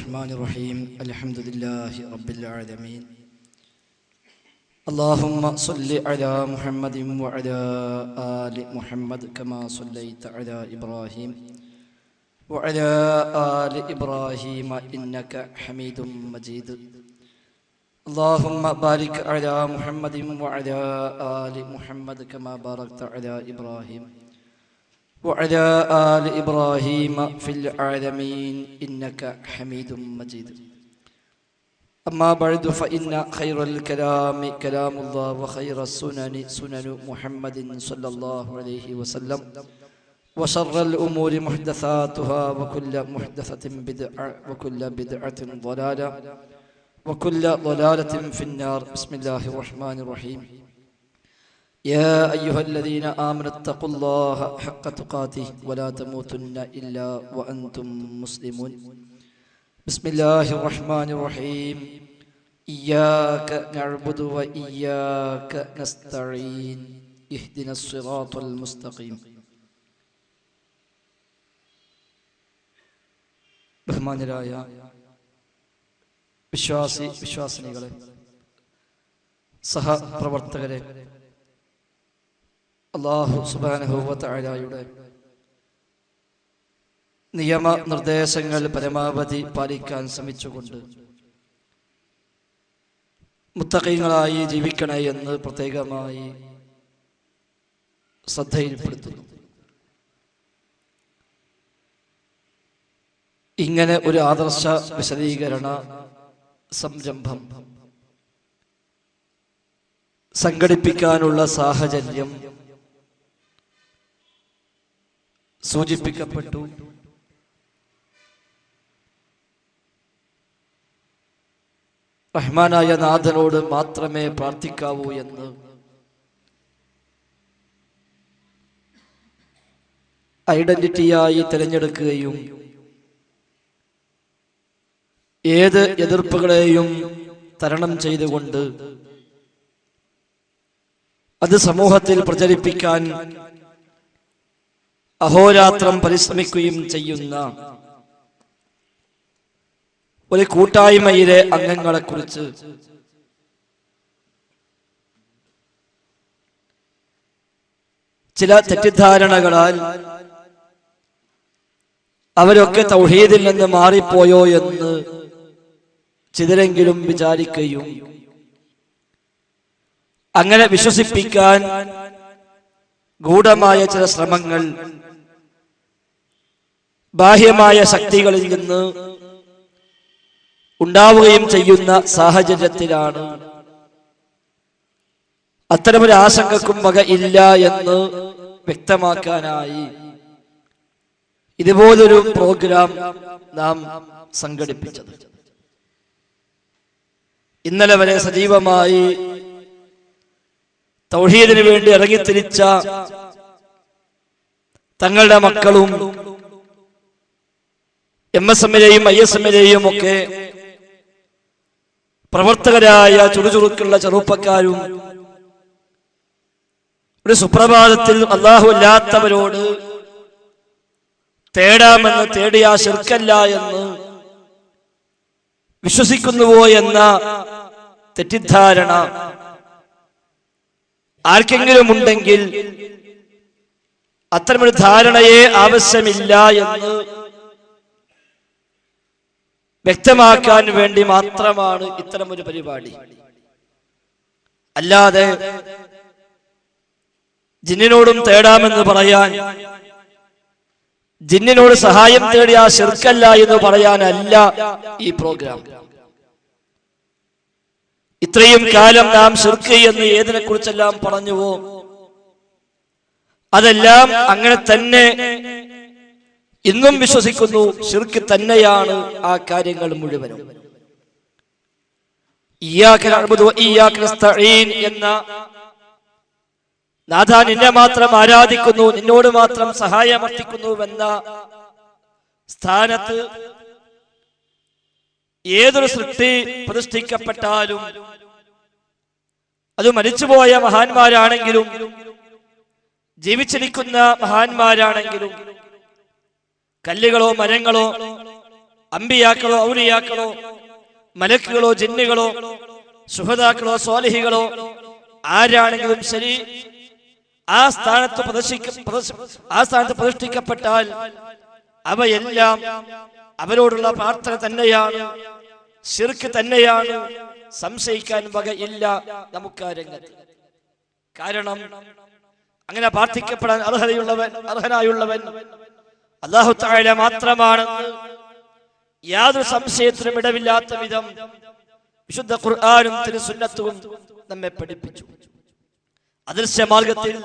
الرحمن الرحيم الحمد لله رب العالمين اللهم صل على محمد وعلى آل محمد كما صليت على إبراهيم وعلى آل إبراهيم إنك حميد مجيد اللهم بارك على محمد وعلى آل محمد كما باركت على إبراهيم وعلى آل إبراهيم في العالمين إنك حميد مجيد أما بعد فإن خير الكلام كلام الله وخير السنن سنن محمد صلى الله عليه وسلم وشر الأمور محدثاتها وكل محدثة بدعة وكل بدعة ضلالة وكل ضلالة في النار بسم الله الرحمن الرحيم يا أيها الذين آمنوا اتقوا الله حق تقاته ولا تموتن إلا وأنتم مسلمون بسم الله الرحمن الرحيم إياك نعبد وإياك نستعين اهدنا الصراط المستقيم ബഹുമാന്യരായ വിശ്വാസിനികളെ, സഹപ്രവർത്തകരെ, അല്ലാഹു സുബ്ഹാനഹു വ തആലയുടെ നിയമനിർദ്ദേശങ്ങൾ പരമാവധി പാലിക്കാൻ ശ്രമിച്ചുകൊണ്ട് മുത്തഖീങ്ങളായി ജീവിക്കണേ എന്ന് പ്രത്യേകമായി ശ്രദ്ധയിൽപ്പെടുത്തുന്നു. ഇങ്ങനെ ഒരു ആദർശ വിശദീകരണ സംരംഭം സംഘടിപ്പിക്കാനുള്ള സാഹചര്യം സൂചിപ്പിക്കപ്പെട്ടു. റഹ്മാനായ നാഥനോട് മാത്രമേ പ്രാർത്ഥിക്കാവൂ എന്ന് ഐഡന്റിറ്റിയായി തിരഞ്ഞെടുക്കുകയും ഏത് എതിർപ്പുകളെയും തരണം ചെയ്തുകൊണ്ട് അത് സമൂഹത്തിൽ പ്രചരിപ്പിക്കാൻ അഹോരാത്രം പരിശ്രമിക്കുകയും ചെയ്യുന്ന ഒരു കൂട്ടായ്മയിലെ അംഗങ്ങളെ കുറിച്ച് ചില തെറ്റിദ്ധാരണകളാൽ അവരൊക്കെ തൗഹീദിൽ നിന്ന് മാറിപ്പോയോ എന്ന് ചിലരെങ്കിലും വിചാരിക്കുകയും അങ്ങനെ വിശ്വസിപ്പിക്കാൻ ഗൂഢമായ ചില ശ്രമങ്ങൾ ബാഹ്യമായ ശക്തികളിൽ നിന്ന് ഉണ്ടാവുകയും ചെയ്യുന്ന സാഹചര്യത്തിലാണ് അത്തരമൊരു ആശങ്കക്കും വക ഇല്ല എന്ന് വ്യക്തമാക്കാനായി ഇതുപോലൊരു പ്രോഗ്രാം നാം സംഘടിപ്പിച്ചത്. ഇന്നലെ വരെ സജീവമായി തൗഹീദിന് വേണ്ടി ഇറങ്ങിത്തിരിച്ച തങ്ങളുടെ മക്കളും MSM-ലെയും ISM-ലെയും ഒക്കെ പ്രവർത്തകരായ ചുറുചുറുക്കുള്ള ചെറുപ്പക്കാരും ഒരു സുപ്രഭാതത്തിൽ അല്ലാഹു അല്ലാത്തവരോട് തേടാമെന്ന് തേടിയാ ശിർക്കല്ല എന്ന് വിശ്വസിക്കുന്നുവോ എന്ന തെറ്റിദ്ധാരണ ആർക്കെങ്കിലും ഉണ്ടെങ്കിൽ അത്തരമൊരു ധാരണയെ ആവശ്യമില്ല എന്ന് വ്യക്തമാക്കാൻ വേണ്ടി മാത്രമാണ് ഇത്തരമൊരു പരിപാടി. അല്ലാതെ ജിന്നിനോടും തേടാമെന്ന് പറയാൻ, ജിന്നിനോട് സഹായം തേടിയ ശിർക്കല്ല എന്ന് പറയാനല്ല ഈ പ്രോഗ്രാം. ഇത്രയും കാലം നാം ശിർക്ക് എന്ന് ഏതിനെ കുറിച്ചെല്ലാം പറഞ്ഞുവോ അതെല്ലാം അങ്ങനെ തന്നെ ഇന്നും വിശ്വസിക്കുന്നു. ശിർക്ക് തന്നെയാണ് ആ കാര്യങ്ങൾ മുഴുവനും. ഇയ്യാക നഅ്ബുദു വ ഇയ്യാക നസ്തഈൻ എന്ന നാഥ നിന്നെ മാത്രം ആരാധിക്കുന്നു, നിന്നോട് മാത്രം സഹായമർത്ഥിക്കുന്നുവെന്ന സ്ഥാനത്ത് ഏതൊരു സൃഷ്ടി പ്രതിഷ്ഠിക്കപ്പെട്ടാലും അത് മരിച്ചുപോയ മഹാന്മാരാണെങ്കിലും ജീവിച്ചിരിക്കുന്ന മഹാന്മാരാണെങ്കിലും കല്ലുകളോ മരങ്ങളോ അമ്പിയാക്കളോ ഔലിയാക്കളോ മലക്കുകളോ ജിന്നുകളോ ശുഹദാക്കളോ സ്വാലിഹികളോ ആരാണെങ്കിലും ശരി, ആ സ്ഥാനത്ത് പ്രതിഷ്ഠിക്കപ്പെട്ടാൽ അവയെല്ലാം അവരോടുള്ള പ്രാർത്ഥന തന്നെയാണ്, ശിർക്ക് തന്നെയാണ്, സംശയിക്കാൻ വകയില്ല നമുക്ക് ആ രംഗത്ത്. കാരണം അങ്ങനെ പ്രാർത്ഥിക്കപ്പെടാൻ അർഹനായുള്ളവൻ അല്ലാഹു തആല മാത്രമാണെന്ന് യാതൊരു സംശയത്തിനും ഇടവില്ലാത്ത വിധം വിശുദ്ധ ഖുർആനും തിരുസുന്നത്തും നമ്മെ പഠിപ്പിച്ചു. അദൃശ്യമാർഗത്തിൽ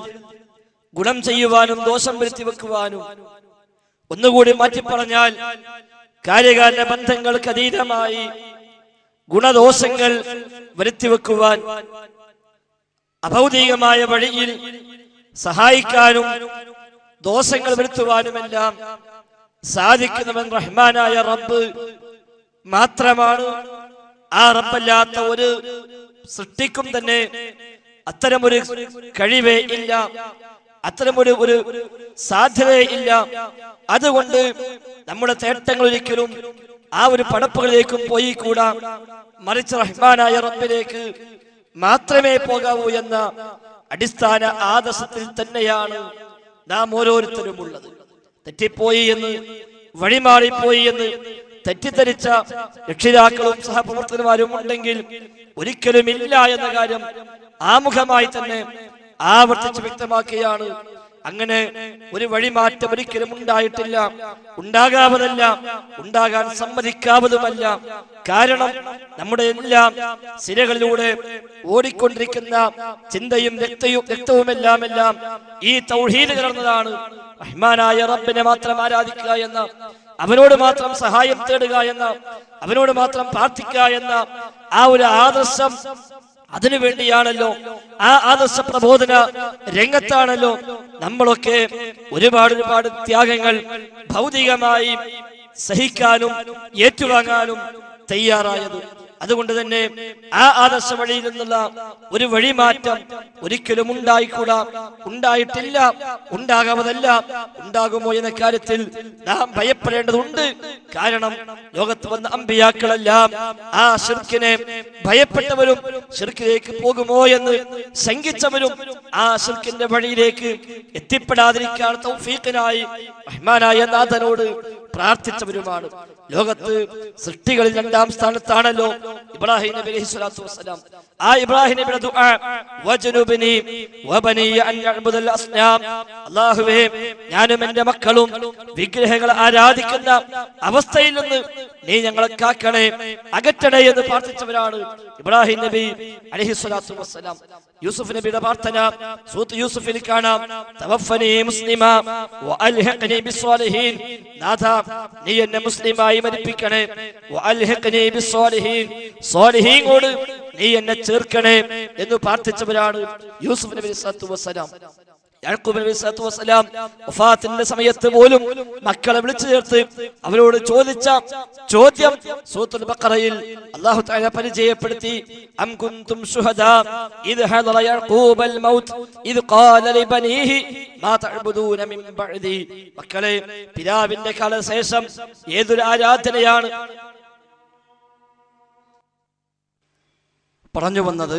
ഗുണം ചെയ്യുവാനും ദോഷം വരുത്തി വെക്കുവാനും, ഒന്നുകൂടി മാറ്റി പറഞ്ഞാൽ കാര്യകാരണ ബന്ധങ്ങൾക്ക് അതീതമായി ഗുണദോഷങ്ങൾ വരുത്തിവെക്കുവാൻ, അഭൗതികമായ വഴിയിൽ സഹായിക്കാനും ദോഷങ്ങൾ വരുത്തുവാനുമെല്ലാം സാധിക്കുന്നവൻ റഹ്മാനായ റബ്ബ് മാത്രമാണ്. ആ റബ്ബല്ലാത്ത ഒരു സൃഷ്ടിക്കും തന്നെ അത്തരമൊരു കഴിവേ ഇല്ല, അത്തരമൊരു സാധ്യതയേ ഇല്ല. അതുകൊണ്ട് നമ്മുടെ തേട്ടങ്ങൾ ഒരിക്കലും ആ ഒരു പടപ്പുകളിലേക്കും പോയി കൂടാ, മറിച്ച് റഹ്മാനായ റബ്ബിലേക്ക് മാത്രമേ പോകാവൂ എന്ന അടിസ്ഥാന ആദർശത്തിൽ തന്നെയാണ് നാം ഓരോരുത്തരും ഉള്ളത്. തെറ്റിപ്പോയി എന്ന്, വഴിമാറിപ്പോയി എന്ന് തെറ്റിദ്ധരിച്ച രക്ഷിതാക്കളും സഹപ്രവർത്തകന്മാരും ഉണ്ടെങ്കിൽ ഒരിക്കലും ഇല്ല എന്ന കാര്യം ആമുഖമായി തന്നെ ആവർത്തിച്ച് വ്യക്തമാക്കുകയാണ്. അങ്ങനെ ഒരു വഴിമാറ്റം ഒരിക്കലും ഉണ്ടായിട്ടില്ല, ഉണ്ടാകാവതല്ല, ഉണ്ടാകാൻ സമ്മതിക്കാവതുമല്ല. കാരണം നമ്മുടെ എല്ലാം സിരകളിലൂടെ ഓടിക്കൊണ്ടിരിക്കുന്ന ചിന്തയും രക്തവുമെല്ലാം ഈ തൗഹീദ് കലർന്നതാണ്. റഹ്മാനായ റബ്ബിനെ മാത്രം ആരാധിക്കുക എന്ന, അവനോട് മാത്രം സഹായം തേടുക എന്ന, അവനോട് മാത്രം പ്രാർത്ഥിക്കുക എന്ന ആ ഒരു ആദർശം, അതിനു വേണ്ടിയാണല്ലോ, ആ ആദർശ പ്രബോധന രംഗത്താണല്ലോ നമ്മളൊക്കെ ഒരുപാട് ത്യാഗങ്ങൾ ഭൗതികമായി സഹിക്കാനും ഏറ്റുവാങ്ങാനും തയ്യാറായത്. അതുകൊണ്ട് തന്നെ ആ ആദർശ വഴിയിൽ നിന്നുള്ള ഒരു വഴിമാറ്റം ഒരിക്കലും ഉണ്ടായിക്കൂടാ, ഉണ്ടായിട്ടില്ല, ഉണ്ടാകാവതല്ല. ഉണ്ടാകുമോ എന്ന കാര്യത്തിൽ നാം ഭയപ്പെടേണ്ടതുണ്ട്. കാരണം ലോകത്ത് വന്ന അമ്പിയാക്കളെല്ലാം ആ ശിർക്കിനെ ഭയപ്പെട്ടവരും ശിർക്കിലേക്ക് പോകുമോ എന്ന് ശങ്കിച്ചവരും ആ ശിർക്കിന്റെ വഴിയിലേക്ക് എത്തിപ്പെടാതിരിക്കാൻ തൗഫീഖിനായി റഹ്മാനായ നാഥനോട് പ്രാർത്ഥിച്ചവരുമാണ്. ലോകത്ത് സൃഷ്ടികളിൽ 2ാം സ്ഥാനത്താണല്ലോ ഇബ്രാഹിം നബി അലൈഹി സ്വലാത്തു വസ്സലാം. ആ ഇബ്രാഹിം നബിയുടെ ദുആ, വജ്നുബ്നി വബനിയ അൻ നഅ്ബുദൽ അസ്നാം, അല്ലാഹുവേ ഞാനും എൻ്റെ മക്കളും വിഗ്രഹങ്ങളെ ആരാധിക്കുന്ന അവസ്ഥയിൽ നിന്ന് നീ ഞങ്ങളെ കാക്കണേ, അകറ്റണേ എന്ന് പ്രാർത്ഥിച്ചവരാണ് ഇബ്രാഹിം നബി അലൈഹി സ്വലാത്തു വസ്സലാം. യൂസുഫ് നബിയുടെ പ്രാർത്ഥന സൂറത്ത് യൂസുഫിൽ കാണാം, തവഫനി മുസ്ലിമ വഅൽഹിഖ്നി ബിസ്സാലിഹീൻ, നാഥാ നീ എന്നെ മുസ്ലിമായി മരിപ്പിക്കണേ, വഅൽഹിഖ്നി ബിസ്സാലിഹീൻ, സ്വാലിഹീങ്ങളോട് നീ എന്നെ ചേർക്കണേ എന്ന് പ്രാർത്ഥിച്ചവരാണ് യൂസുഫ് നബി സ്വല്ലല്ലാഹു അലൈഹി വസല്ലം. യാക്കൂബ് നബി സ്വല്ലല്ലാഹു അലൈഹി വസല്ലം വഫാത്തിന്റെ സമയത്ത് പോലും മക്കളെ വിളിച്ചു ചേർത്ത് അവരോട് ചോദിച്ച ചോദ്യം സൂറത്തുൽ ബഖറയിൽ അല്ലാഹു തആല പരിചയപ്പെടുത്തി, അം കുൻതും ശുഹദാ ഇദ് ഹദറ യാക്കൂബൽ മൗത്ത് ഇദ് ഖാല ലിബനീഹി മാ തഅബുദൂന മിൻ ബഅദി. മക്കളെ, പിതാവിന്റെ കാലശേഷം ഏതൊരു ആരാധനയാണ് പറഞ്ഞു വന്നത്?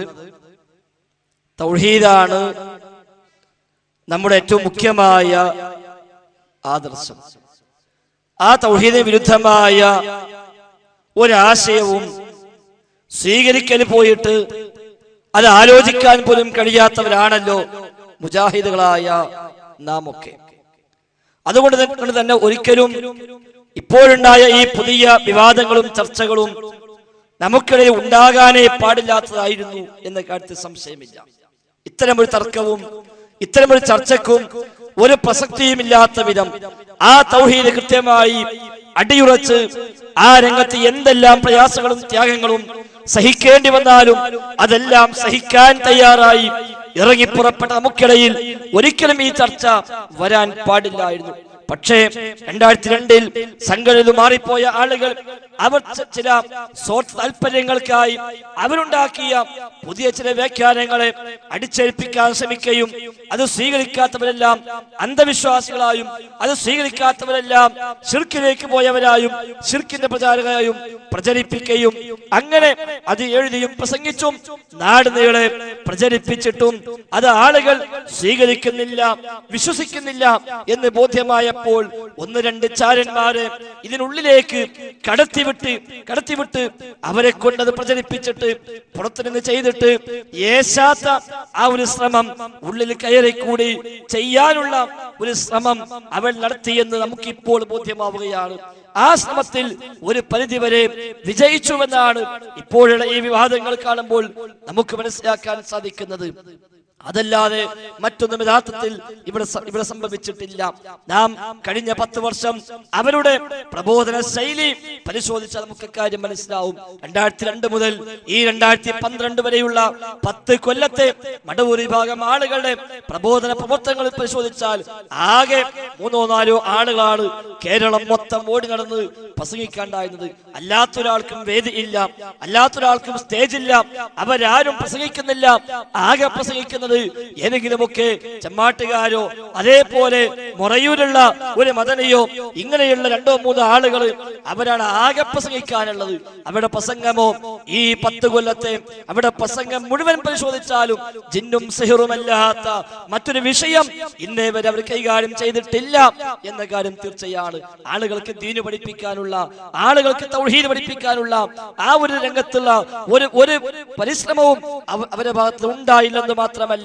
തൗഹീദാണ് നമ്മുടെ ഏറ്റവും മുഖ്യമായ ആദർശം. ആ തൗഹീദിന് വിരുദ്ധമായ ഒരാശയവും സ്വീകരിക്കൽ പോയിട്ട് അത് ആലോചിക്കാൻ പോലും കഴിയാത്തവരാണല്ലോ മുജാഹിദുകളായ നാം ഒക്കെ. അതുകൊണ്ട് തന്നെ ഒരിക്കലും ഇപ്പോഴുണ്ടായ ഈ പുതിയ വിവാദങ്ങളും ചർച്ചകളും നമുക്കിടയിൽ ഉണ്ടാകാനേ പാടില്ലാത്തതായിരുന്നു എന്ന കാര്യത്തിൽ സംശയമില്ല. ഇത്തരമൊരു തർക്കവും ഇത്തരമൊരു ചർച്ചക്കും ഒരു പ്രസക്തിയുമില്ലാത്ത വിധം ആ തൗഹീദ് കൃത്യമായി അടിയുറച്ച് ആ രംഗത്ത് എന്തെല്ലാം പ്രയാസങ്ങളും ത്യാഗങ്ങളും സഹിക്കേണ്ടി വന്നാലും അതെല്ലാം സഹിക്കാൻ തയ്യാറായി ഇറങ്ങിപ്പുറപ്പെട്ട നമുക്കിടയിൽ ഒരിക്കലും ഈ ചർച്ച വരാൻ പാടില്ലായിരുന്നു. പക്ഷേ 2002 സംഘടന മാറിപ്പോയ ആളുകൾ അവർ ചില സ്വാർത്ഥ താല്പര്യങ്ങൾക്കായി അവരുണ്ടാക്കിയ പുതിയ ചില വ്യാഖ്യാനങ്ങളെ അടിച്ചേൽപ്പിക്കാൻ ശ്രമിക്കുകയും അത് സ്വീകരിക്കാത്തവരെല്ലാം അന്ധവിശ്വാസികളായും അത് സ്വീകരിക്കാത്തവരെല്ലാം ശിർക്കിലേക്ക് പോയവരായും ശിർക്കിന്റെ പ്രചാരകരായും പ്രചരിപ്പിക്കുകയും അങ്ങനെ അത് എഴുതിയും പ്രസംഗിച്ചും നാട് നീളെ പ്രചരിപ്പിച്ചിട്ടും അത് ആളുകൾ സ്വീകരിക്കുന്നില്ല, വിശ്വസിക്കുന്നില്ല എന്ന് ബോധ്യമായപ്പോൾ ഒന്ന് രണ്ട് ചാരന്മാരെ ഇതിനുള്ളിലേക്ക് കടത്തിവിട്ട് അവരെ കൊണ്ടത് പ്രചരിപ്പിച്ചിട്ട് പുറത്തു നിന്ന് ചെയ്തിട്ട് ഏശാത്ത ആ ഒരു ശ്രമം ഉള്ളിൽ കയറിക്കൂടി ചെയ്യാനുള്ള ഒരു ശ്രമം അവൾ നടത്തിയെന്ന് നമുക്കിപ്പോൾ ബോധ്യമാവുകയാണ്. ആ ശ്രമത്തിൽ ഒരു പരിധിവരെ വിജയിച്ചുവെന്നാണ് ഇപ്പോഴുള്ള ഈ വിവാദങ്ങൾ കാണുമ്പോൾ നമുക്ക് മനസ്സിലാക്കാൻ സാധിക്കുന്നത്. അതല്ലാതെ മറ്റൊന്നും യഥാർത്ഥത്തിൽ ഇവിടെ സംഭവിച്ചിട്ടില്ല. നാം കഴിഞ്ഞ 10 വർഷം അവരുടെ പ്രബോധന ശൈലി പരിശോധിച്ചാൽ നമുക്ക് കാര്യം മനസ്സിലാവും. 2002 മുതൽ ഈ 2012 വരെയുള്ള 10 കൊല്ലത്തെ മടവൂർ വിഭാഗം ആളുകളുടെ പ്രബോധന പ്രവർത്തനങ്ങൾ പരിശോധിച്ചാൽ ആകെ 3-4 ആളുകളാണ് കേരളം മൊത്തം ഓടി നടന്ന് പ്രസംഗിക്കാണ്ടായിരുന്നത്. അല്ലാത്തൊരാൾക്കും വേദി ഇല്ല, അല്ലാത്തൊരാൾക്കും സ്റ്റേജ് ഇല്ല, അവരാരും പ്രസംഗിക്കുന്നില്ല. ആകെ പ്രസംഗിക്കുന്നത് ഏതെങ്കിലുമൊക്കെ ചെമ്മാട്ടുകാരോ അതേപോലെ മൊറയൂരുള്ള ഒരു മദനിയോ ഇങ്ങനെയുള്ള 2-3 ആളുകൾ അവരാണ് ആകെ പ്രസംഗിക്കാനുള്ളത്. അവരുടെ പ്രസംഗമോ ഈ 10 കൊല്ലത്തെ അവരുടെ പ്രസംഗം മുഴുവൻ പരിശോധിച്ചാലും ജിന്നും സിഹറുമല്ലാത്ത മറ്റൊരു വിഷയം ഇന്നേ വരെ അവർ കൈകാര്യം ചെയ്തിട്ടില്ല എന്ന കാര്യം തീർച്ചയാണ്. ആളുകൾക്ക് ദീന് പഠിപ്പിക്കാനുള്ള, ആളുകൾക്ക് തൗഹീദ് പഠിപ്പിക്കാനുള്ള ആ ഒരു രംഗത്തുള്ള ഒരു പരിശ്രമവും അവരുടെ ഭാഗത്ത് ഉണ്ടായില്ലെന്ന് മാത്രമല്ല,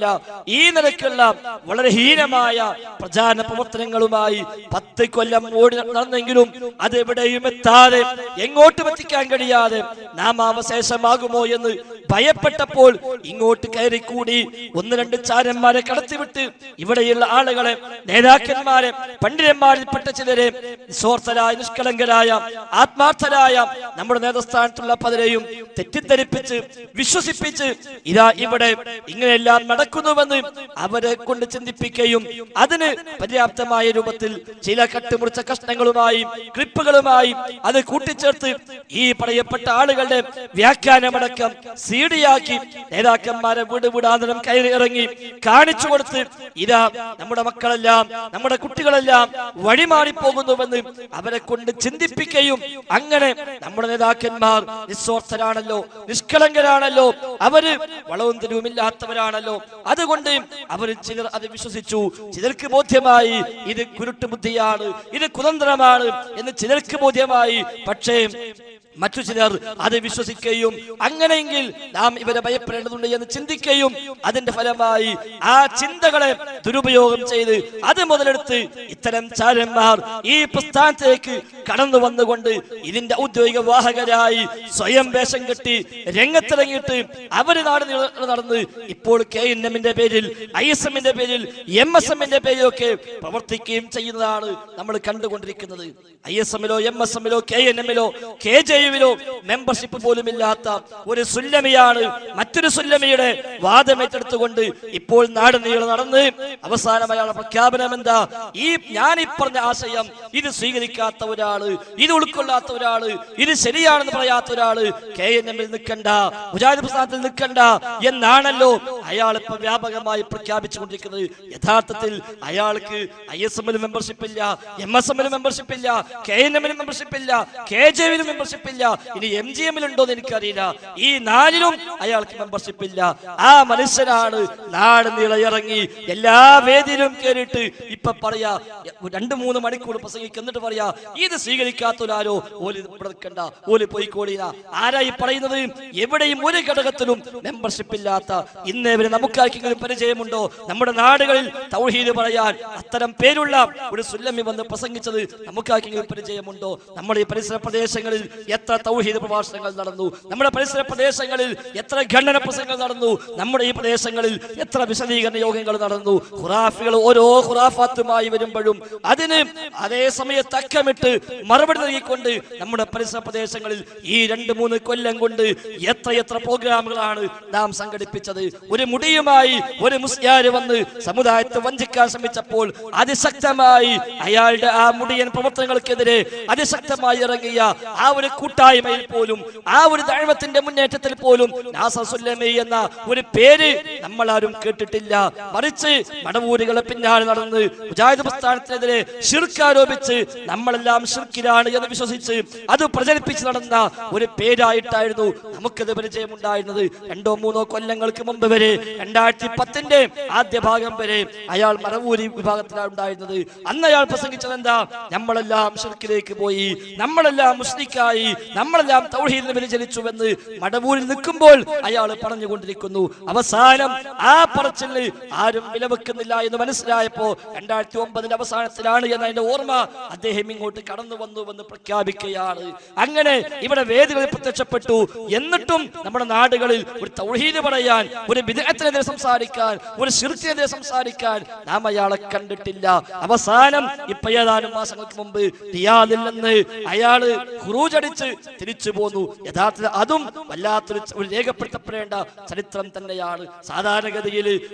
ഈ നിലക്കുള്ള വളരെ ഹീനമായ പ്രചാരണ പ്രവർത്തനങ്ങളുമായി 10 കൊല്ലം ഓടി നടന്നെങ്കിലും അത് എവിടെയും എത്താതെ എങ്ങോട്ടും എത്തിക്കാൻ കഴിയാതെ നാം അവശേഷമാകുമോ എന്ന് ഭയപ്പെട്ടപ്പോൾ ഇങ്ങോട്ട് കയറിക്കൂടി 1-2 ചാരന്മാരെ കടത്തിവിട്ട് ഇവിടെയുള്ള ആളുകളെ, നേതാക്കന്മാരെ, പണ്ഡിതന്മാരിൽപ്പെട്ട ചിലരെ നിസ്വാർത്ഥരായ, നിഷ്കളങ്കരായ, ആത്മാർത്ഥരായ നമ്മുടെ നേതൃസ്ഥാനത്തുള്ള പലരെയും തെറ്റിദ്ധരിപ്പിച്ച് വിശ്വസിപ്പിച്ച് ഇതാ ഇവിടെ ഇങ്ങനെയെല്ലാം നടക്കുന്നുവെന്ന് അവരെ കൊണ്ട് ചിന്തിപ്പിക്കുകയും അതിന് പര്യാപ്തമായ രൂപത്തിൽ ചില കട്ടുമുറിച്ച കഷ്ണങ്ങളുമായി ക്ലിപ്പുകളുമായി അത് കൂട്ടിച്ചേർത്ത് ഈ പറയപ്പെട്ട ആളുകളുടെ വ്യാഖ്യാനമടക്കം സീഡിയാക്കി നേതാക്കന്മാരെ വീടാന്തരം കയറി ഇറങ്ങി കാണിച്ചു കൊടുത്ത് ഇതാ നമ്മുടെ മക്കളെല്ലാം നമ്മുടെ കുട്ടികളെല്ലാം വഴിമാറിപ്പോകുന്നുവെന്ന് അവരെ കൊണ്ട് ചിന്തിപ്പിക്കുകയും അങ്ങനെ നമ്മുടെ നേതാക്കന്മാർ നിസ്വാർത്ഥരാണല്ലോ, നിഷ്കളങ്കരാണല്ലോ, അവര് വളവും തിരിവുമില്ലാത്തവരാണല്ലോ, അതുകൊണ്ട് അവർ ചിലർ അത് വിശ്വസിച്ചു. ചിലർക്ക് ബോധ്യമായി ഇത് കുരുട്ട് ബുദ്ധിയാണ്, ഇത് കുതന്ത്രമാണ് എന്ന് ചിലർക്ക് ബോധ്യമായി. പക്ഷേ മറ്റു ചിലർ അത് വിശ്വസിക്കുകയും അങ്ങനെയെങ്കിൽ നാം ഇവരെ ഭയപ്പെടേണ്ടതുണ്ട് എന്ന് ചിന്തിക്കുകയും അതിന്റെ ഫലമായി ആ ചിന്തകളെ ദുരുപയോഗം ചെയ്ത് അത് മുതലെടുത്ത് ഇത്തരം ചാരന്മാർ ഈ പ്രസ്ഥാനത്തേക്ക് കടന്നു വന്നുകൊണ്ട് ഇതിന്റെ ഔദ്യോഗിക വാഹകരായി സ്വയം വേഷം കെട്ടി രംഗത്തിറങ്ങിയിട്ട് അവര് നടന്ന് ഇപ്പോൾ KNM-ന്റെ പേരിൽ, ISM-ന്റെ പേരിൽ, MSM-ന്റെ പേരിലൊക്കെ പ്രവർത്തിക്കുകയും ചെയ്യുന്നതാണ് നമ്മൾ കണ്ടുകൊണ്ടിരിക്കുന്നത്. ISM-ലോ MSM-ലോ KNM-ലോ KJU-വിലോ മെമ്പർഷിപ്പ് പോലും ഇല്ലാത്ത ഒരു സുല്ലമിയാണ് മറ്റൊരു സുല്ലമിയുടെ വാദമേറ്റെടുത്തുകൊണ്ട് ഇപ്പോൾ നാട് നീളെ നടന്ന് അവസാനമായുള്ള പ്രഖ്യാപനം എന്താ? ഞാൻ ഈ പറഞ്ഞ ആശയം ഇത് സ്വീകരിക്കാത്ത ഒരാള്, ഇത് ഉൾക്കൊള്ളാത്ത ഒരാള്, ഇത് ശരിയാണെന്ന് പറയാത്ത ഒരാള് KNM-ൽ നിൽക്കണ്ട, മുജാഹിദ് പ്രസ്ഥാനത്തിൽ നിൽക്കണ്ട എന്നാണല്ലോ അയാൾ ഇപ്പൊ വ്യാപകമായി പ്രഖ്യാപിച്ചുകൊണ്ടിരിക്കുന്നത്. യഥാർത്ഥത്തിൽ അയാൾക്ക് ISM-ൽ മെമ്പർഷിപ്പ് ഇല്ല, MSM-ൽ മെമ്പർഷിപ്പ് ഇല്ല, KNM-ൽ മെമ്പർഷിപ്പ് ഇല്ല, KJU-വിൽ മെമ്പർഷിപ്പ് ഇല്ല, ഇനി MGM-ൽ ഉണ്ടോന്ന് എനിക്കറിയില്ല. ഈ 4-ലും അയാൾക്ക് മെമ്പർഷിപ്പ് ഇല്ല. ആ മനുഷ്യനാണ് നാട് നീളെ ഇറങ്ങി എല്ലാ വേദിയിലും കയറിയിട്ട് ഇപ്പൊ പറയാ 2-3 മണിക്കൂർ പ്രസംഗിക്കുക, എന്നിട്ട് പറയാ ഇത് സ്വീകരിക്കാത്തവരാരോ ഓല് ഇവിടെ നിൽക്കണ്ട, ഓല് പോയിക്കോളീന. ആരായി പറയുന്നത്? എവിടെയും ഒരു ഘടകത്തിലും മെമ്പർഷിപ്പ് ഇല്ലാത്ത ഇന്നേവരെ നമുക്കാർക്കെങ്കിലും പരിചയമുണ്ടോ? നമ്മുടെ നാടുകളിൽ തൗഹീദ് പറയാൻ അത്തരം പേരുള്ള ഒരു സുല്ലമി വന്ന് പ്രസംഗിച്ചത് നമുക്കാർക്കെങ്കിലും പരിചയമുണ്ടോ? നമ്മുടെ ഈ പരിസര പ്രദേശങ്ങളിൽ എത്ര തൗഹീദ് പ്രഭാഷണങ്ങൾ നടന്നു, നമ്മുടെ പരിസര പ്രദേശങ്ങളിൽ എത്ര ഖണ്ഡന പ്രസംഗങ്ങൾ നടന്നു, നമ്മുടെ ഈ പ്രദേശങ്ങളിൽ എത്ര വിശദീകരണ യോഗങ്ങൾ നടന്നു. ഖുറാഫികൾ ഓരോ ഖുറാഫാത്തുമായി വരുമ്പോഴും അതിന് അതേ സമയത്ത് അക്കമിട്ട് മറുപടി നൽകിക്കൊണ്ട് നമ്മുടെ പരിസര പ്രദേശങ്ങളിൽ ഈ 2-3 കൊല്ലം കൊണ്ട് എത്ര പ്രോഗ്രാമുകളാണ് നാം സംഘടിപ്പിച്ചത്. ഒരു മുടിയുമായി ഒരു മുസ്ലിയാര് വന്ന് സമുദായത്തെ വഞ്ചിക്കാൻ ശ്രമിച്ചപ്പോൾ അതിശക്തമായി അയാളുടെ ആ മുടിയൻ പ്രവർത്തനങ്ങൾക്കെതിരെ അതിശക്തമായി ഇറങ്ങിയ ആ ഒരു കൂട്ടായ്മയിൽ പോലും, ആ ഒരു ദഅവത്തിന്റെ മുന്നേറ്റത്തിൽ പോലും നാസർ സുല്ലമി എന്ന ഒരു പേര് നമ്മളാരും കേട്ടിട്ടില്ല. മറിച്ച് മടവൂരുകളെ പിന്നാലെ നടന്ന് മുജാഹിദ് പ്രസ്ഥാനത്തിനെതിരെ ശിർക്ക് ആരോപിച്ച് നമ്മളെല്ലാം ശിർക്കിലാണ് എന്ന് വിശ്വസിച്ച് അത് പ്രചരിപ്പിച്ച് നടന്ന ഒരു പേരായിട്ടായിരുന്നു നമുക്കത് പരിചയമുണ്ടായിരുന്നത്. 2-3 കൊല്ലങ്ങൾക്ക് മുമ്പ് വരെ 2010 ആദ്യ ഭാഗം വരെ അയാൾ മടവൂരി വിഭാഗത്തിലാണ് ഉണ്ടായിരുന്നത്. അന്ന് അയാൾ പ്രസംഗിച്ചത് എന്താ? നമ്മളെല്ലാം ശിർക്കിലേക്ക് പോയി, നമ്മളെല്ലാം മുശ്രിക്കായി, നമ്മളെല്ലാം തൗഹീദിനെ വ്യതിചലിച്ചുവെന്ന് മടവൂരിൽ നിൽക്കുമ്പോൾ അയാൾ പറഞ്ഞുകൊണ്ടിരിക്കുന്നു. അവസാനം ആ പറച്ചില് ആരും വിലവെക്കുന്നില്ല എന്ന് മനസ്സിലായപ്പോ 2009 അവസാനത്തിലാണ് എന്നതിന്റെ ഓർമ്മ അദ്ദേഹം ഇങ്ങോട്ട് കടന്നു വന്നുവെന്ന് പ്രഖ്യാപിക്കുകയാണ്. അങ്ങനെ ഇവിടെ വേദികളിൽ പ്രത്യക്ഷപ്പെട്ടു. എന്നിട്ടും നമ്മുടെ നാടുകളിൽ ഒരു തൗഹീദ് പറയാൻ, ഒരു ബിദ്അത്തിനെതിരെ സംസാരിക്കാൻ, ഒരു ശിർക്കിനെതിരെ സംസാരിക്കാൻ നാം അയാളെ കണ്ടിട്ടില്ല. അവസാനം ഇപ്പൊ ഏതാനും മാസങ്ങൾക്ക് മുമ്പ് റിയാദിൽ നിന്ന് അയാള് ഖുറൂജ് അടിച്ച് തിരിച്ചു പോന്നു. യഥാർത്ഥത്തിൽ അതും വല്ലാത്തൊരു രേഖപ്പെടുത്തപ്പെടേണ്ട ചരിത്രം തന്നെയാണ്. സാധാരണഗതിയിൽ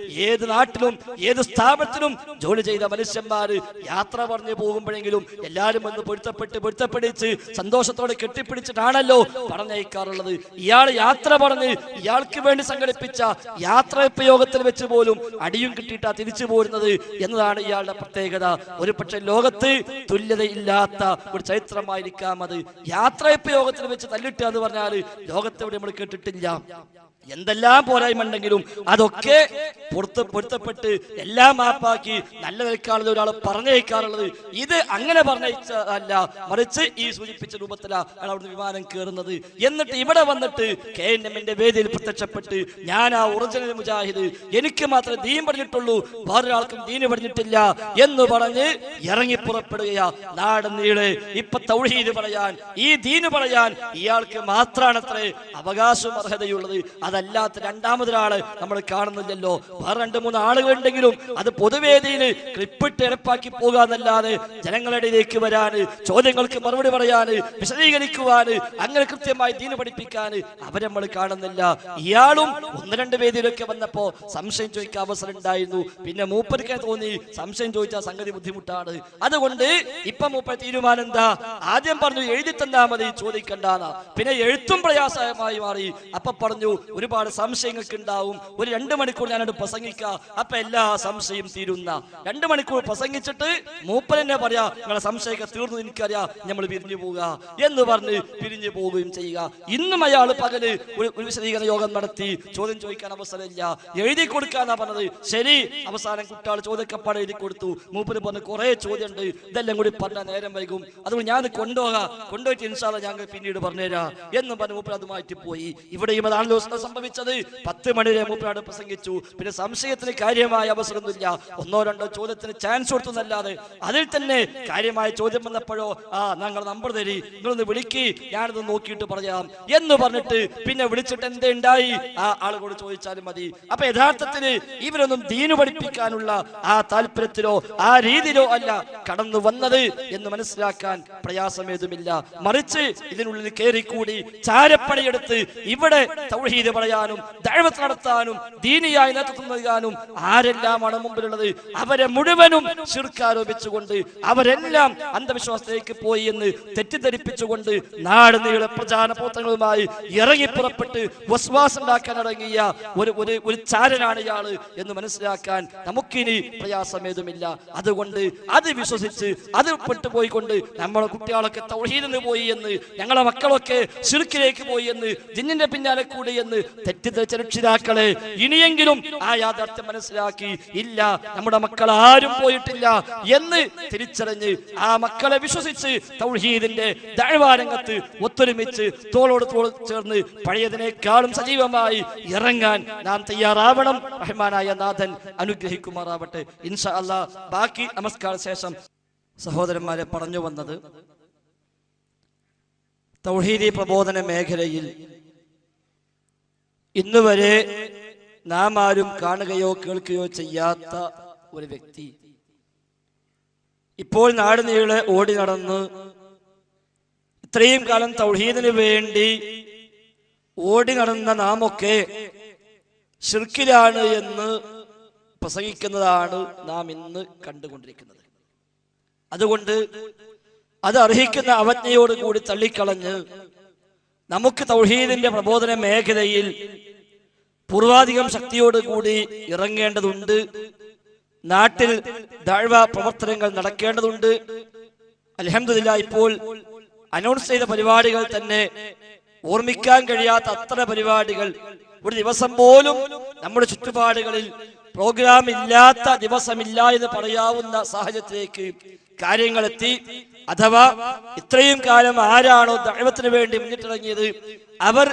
ഏത് നാട്ടിലും ഏത് സ്ഥാപനത്തിലും ജോലി ചെയ്ത മനുഷ്യന്മാര് യാത്ര പറഞ്ഞു പോകുമ്പോഴെങ്കിലും എല്ലാവരും ഒന്ന് പൊരുത്തപ്പിടിച്ച് സന്തോഷത്തോടെ കെട്ടിപ്പിടിച്ചിട്ടാണല്ലോ പറഞ്ഞയക്കാറുള്ളത്. ഇയാൾ യാത്ര പറഞ്ഞ് ഇയാൾക്ക് വേണ്ടി സംഘടിപ്പിച്ച യാത്രാപ്രയോഗത്തിൽ വെച്ച് പോലും അടിയും കിട്ടിയിട്ടാ തിരിച്ചു പോരുന്നത് എന്നതാണ് ഇയാളുടെ പ്രത്യേകത. ഒരു പക്ഷെ ലോകത്ത് തുല്യതയില്ലാത്ത ഒരു ചരിത്രമായിരിക്കാം അത്. യാത്രാപ്രയോഗത്തിൽ വെച്ച് തല്ലിട്ടുക എന്ന് പറഞ്ഞാൽ ലോകത്തെവിടെ നമ്മൾ കേട്ടിട്ടില്ല. എന്തെല്ലാം പോരായ്മണ്ടെങ്കിലും അതൊക്കെ പൊരുത്തപ്പെട്ട് എല്ലാം മാപ്പാക്കി നല്ല നിൽക്കാനുള്ള ഒരാൾ പറഞ്ഞയക്കാറുള്ളത്. ഇത് അങ്ങനെ പറഞ്ഞയച്ചതല്ല, മറിച്ച് ഈ സൂചിപ്പിച്ച രൂപത്തിലാണ് അവിടുന്ന് വിമാനം കയറുന്നത്. എന്നിട്ട് ഇവിടെ വന്നിട്ട് KNM വേദിയിൽ പ്രത്യക്ഷപ്പെട്ട് ഞാൻ ആ ഒറിജിനൽ മുജാഹിദ്, എനിക്ക് മാത്രമേ ദീൻ പറഞ്ഞിട്ടുള്ളൂ, വേറൊരാൾക്കും ദീന് പറഞ്ഞിട്ടില്ല എന്ന് പറഞ്ഞ് ഇറങ്ങി പുറപ്പെടുകയാ. നാട് നീളെ ഇപ്പൊ തൗഹീദ് പറയാൻ, ഈ ദീന് പറയാൻ ഇയാൾക്ക് മാത്രമാണത്രേ അവകാശവും അർഹതയുള്ളത്. അതല്ലാത്ത രണ്ടാമതൊരാള് നമ്മൾ കാണുന്നില്ലല്ലോ. വേറെ 2-3 ആളുകളുണ്ടെങ്കിലും അത് പൊതുവേദിയിൽ ക്ലിപ്പിട്ട് ഇറപ്പാക്കി പോകാന്നല്ലാതെ ജനങ്ങളിലേക്ക് വരാന്, ചോദ്യങ്ങൾക്ക് മറുപടി പറയാന്, വിശദീകരിക്കുവാന്, അങ്ങനെ കൃത്യമായി ദീന് പഠിപ്പിക്കാന് അവരെ നമ്മൾ കാണുന്നില്ല. ഇയാളും 1-2 വേദിയിലൊക്കെ വന്നപ്പോ സംശയം ചോദിക്കാൻ അവസരം ഉണ്ടായിരുന്നു. പിന്നെ മൂപ്പർക്ക് തോന്നി സംശയം ചോദിച്ചാൽ സംഗതി ബുദ്ധിമുട്ടാണ്. അതുകൊണ്ട് ഇപ്പൊ മൂപ്പർ തീരുമാനം എന്താ? ആദ്യം പറഞ്ഞു എഴുതി തന്നാ മതി, ചോദിക്കണ്ടാന്ന. പിന്നെ എഴുത്തും പ്രയാസമായി മാറി. അപ്പൊ പറഞ്ഞു ഒരുപാട് സംശയങ്ങൾക്ക് ഉണ്ടാവും, ഒരു 2 മണിക്കൂർ ഞാനോട് പ്രസംഗിക്കാം, അപ്പൊ എല്ലാ സംശയം തീരുന്ന. 2 മണിക്കൂർ പ്രസംഗിച്ചിട്ട് മൂപ്പരെന്നെ പറയാ നിങ്ങളെ സംശയമൊക്കെ തീർന്നു, എനിക്കറിയാം, നമ്മൾ പിരിഞ്ഞു പോവുക എന്ന് പറഞ്ഞ് പിരിഞ്ഞു പോവുകയും ചെയ്യുക. ഇന്നും അയാൾ പകല് ഒരു വിശദീകരണ യോഗം നടത്തി. ചോദ്യം ചോദിക്കാൻ അവസരമില്ല, എഴുതി കൊടുക്കാന്നാ പറഞ്ഞത്. ശരി, അവസാനം കുട്ടികൾ ചോദ്യക്കപ്പാട് എഴുതി കൊടുത്തു. മൂപ്പര് പറഞ്ഞ് കുറെ ചോദ്യമുണ്ട്, ഇതെല്ലാം കൂടി പറഞ്ഞാൽ നേരം വൈകും, അതുകൊണ്ട് ഞാൻ കൊണ്ടുപോയിട്ട് ഇൻഷാ അല്ലാഹ് ഞങ്ങൾ പിന്നീട് പറഞ്ഞുതരാം എന്ന് പറഞ്ഞ് മൂപ്പര് അത് മാറ്റി പോയി. ഇവിടെയും അതാണല്ലോ സംഭവിച്ചത്. 10 മണി വരെ മൂപ്പരാട് പ്രസംഗിച്ചു. പിന്നെ സംശയത്തിന് കാര്യമായ അവസരമൊന്നുമില്ല. 1-2 ചോദ്യത്തിന് ചാൻസ് കൊടുത്തുന്നല്ലാതെ അതിൽ തന്നെ കാര്യമായ ചോദ്യം വന്നപ്പോഴോ ഞങ്ങൾ നമ്പർ തരി, നിങ്ങളൊന്ന് വിളിക്ക്, ഞാനത് നോക്കിയിട്ട് പറയാം എന്ന് പറഞ്ഞിട്ട് പിന്നെ വിളിച്ചിട്ട് എന്തേ ഉണ്ടായി ആ ആളുകളോട് ചോദിച്ചാലും മതി. അപ്പൊ യഥാർത്ഥത്തിൽ ഇവരൊന്നും ദീന് പഠിപ്പിക്കാനുള്ള ആ താല്പര്യത്തിലോ ആ രീതിയിലോ അല്ല കടന്നു വന്നത് എന്ന് മനസ്സിലാക്കാൻ പ്രയാസമേതുമില്ല. മറിച്ച് ഇതിനുള്ളിൽ കയറിക്കൂടി ചാരപ്പണിയെടുത്ത് ഇവിടെ തൗഹീദ് പറയാനും ദഅവത്ത് നടത്താനും ദീനിയായി നേതൃത്വം നൽകാനും ആരെല്ലാമാണ് മുമ്പിലുള്ളത് അവരെ മുഴുവനും ശിർക്ക് ആരോപിച്ചുകൊണ്ട് അവരെല്ലാം അന്ധവിശ്വാസത്തിലേക്ക് പോയി എന്ന് തെറ്റിദ്ധരിപ്പിച്ചുകൊണ്ട് നാട് നീളെ പ്രചാരണ പ്രവർത്തനങ്ങളുമായി ഇറങ്ങി പുറപ്പെട്ട് വസ്വാസ് ഉണ്ടാക്കാൻ ഇറങ്ങിയ ഒരു ചാരനാണ് ഇയാള് എന്ന് മനസ്സിലാക്കാൻ നമുക്കിനി പ്രയാസമേതുമില്ല. അതുകൊണ്ട് അത് വിശ്വസിച്ച് അത് പെട്ടുപോയിക്കൊണ്ട് നമ്മളെ കുട്ടികളൊക്കെ തൗഹീദിന് പോയി എന്ന്, ഞങ്ങളെ മക്കളൊക്കെ ശിർക്കിലേക്ക് പോയി എന്ന്, ജിന്നിന്റെ പിന്നാലെ കൂടി എന്ന് തെറ്റിദ്ധരിച്ച രക്ഷിതാക്കളെ ഇനിയെങ്കിലും ആ യാഥാർത്ഥ്യം മനസ്സിലാക്കി, ഇല്ല നമ്മുടെ മക്കൾ ആരും പോയിട്ടില്ല എന്ന് തിരിച്ചറിഞ്ഞ് ആ മക്കളെ വിശ്വസിച്ച് തൗഹീദിന്റെ ദഅ്വാ രംഗത്ത് ഒത്തൊരുമിച്ച് തോളോട് തോൾ ചേർന്ന് പഴയതിനേക്കാളും സജീവമായി ഇറങ്ങാൻ നാം തയ്യാറാവണം. റഹ്മാനായ നാഥൻ അനുഗ്രഹിക്കുമാറാവട്ടെ. ഇൻഷാ അല്ലാഹ് ബാക്കി നമസ്കാര ശേഷം സഹോദരന്മാരെ പറഞ്ഞു വന്നത്, തൗഹീദി പ്രബോധന മേഖലയിൽ ഇന്നുവരെ നാം ആരും കാണുകയോ കേൾക്കുകയോ ചെയ്യാത്ത ഒരു വ്യക്തി ഇപ്പോൾ നാട് നീളെ ഓടി നടന്ന് ഇത്രയും കാലം തൗഹീദിന് വേണ്ടി ഓടി നടന്ന നാമൊക്കെ ശിർക്കിലാണ് എന്ന് പ്രസംഗിക്കുന്നതാണ് നാം ഇന്ന് കണ്ടുകൊണ്ടിരിക്കുന്നത്. അതുകൊണ്ട് അത് അർഹിക്കുന്ന അവജ്ഞയോടുകൂടി തള്ളിക്കളഞ്ഞ് നമുക്ക് തൗഹീദിന്റെ പ്രബോധന മേഖലയിൽ പൂർവാധികം ശക്തിയോടുകൂടി ഇറങ്ങേണ്ടതുണ്ട്. നാട്ടിൽ ദഅ്വ പ്രവർത്തനങ്ങൾ നടക്കേണ്ടതുണ്ട്. അൽഹംദുലില്ലാഹ് ഇപ്പോൾ അനൗൺസ് ചെയ്ത പരിപാടികൾ തന്നെ ഓർമ്മിക്കാൻ കഴിയാത്ത അത്ര പരിപാടികൾ, ഒരു ദിവസം പോലും നമ്മുടെ ചുറ്റുപാടുകളിൽ പ്രോഗ്രാം ഇല്ലാത്ത ദിവസമില്ല എന്ന് പറയാവുന്ന സാഹചര്യത്തിലേക്ക് കാര്യങ്ങൾ എത്തി. അഥവാ ഇത്രയും കാലം ആരാണോ ദഅവത്തിന് വേണ്ടി മുന്നിട്ടിറങ്ങിയത് അവർ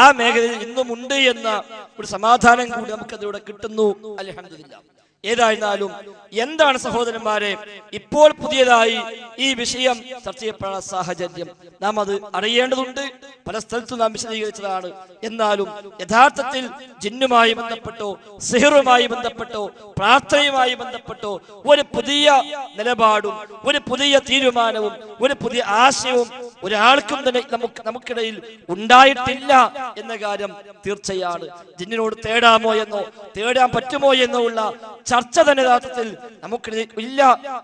ആ മേഖലയിൽ ഇന്നും ഉണ്ട് എന്ന ഒരു സമാധാനം കൂടി നമുക്കതിലൂടെ കിട്ടുന്നു. അൽഹംദുലില്ലാഹ്. ഏതായിരുന്നാലും എന്താണ് സഹോദരന്മാരെ ഇപ്പോൾ പുതിയതായി ഈ വിഷയം ചർച്ച ചെയ്യപ്പെടാനുള്ള സാഹചര്യം? നാം അത് അറിയേണ്ടതുണ്ട്. പല സ്ഥലത്തും നാം വിശദീകരിച്ചതാണ്. എന്നാലും യഥാർത്ഥത്തിൽ ജിന്നുമായി ബന്ധപ്പെട്ടോ സിഹറുമായി ബന്ധപ്പെട്ടോ പ്രാർത്ഥനയുമായി ബന്ധപ്പെട്ടോ ഒരു പുതിയ നിലപാടും ഒരു പുതിയ തീരുമാനവും ഒരു പുതിയ ആശയവും ഒരാൾക്കും തന്നെ നമുക്കിടയിൽ ഉണ്ടായിട്ടില്ല എന്ന കാര്യം തീർച്ചയാണ്. ജിന്നിനോട് തേടാമോ എന്നോ തേടാൻ പറ്റുമോ എന്നോ ഉള്ള ചർച്ച തന്നെ യഥാർത്ഥത്തിൽ നമുക്കിടയിൽ ഇല്ല,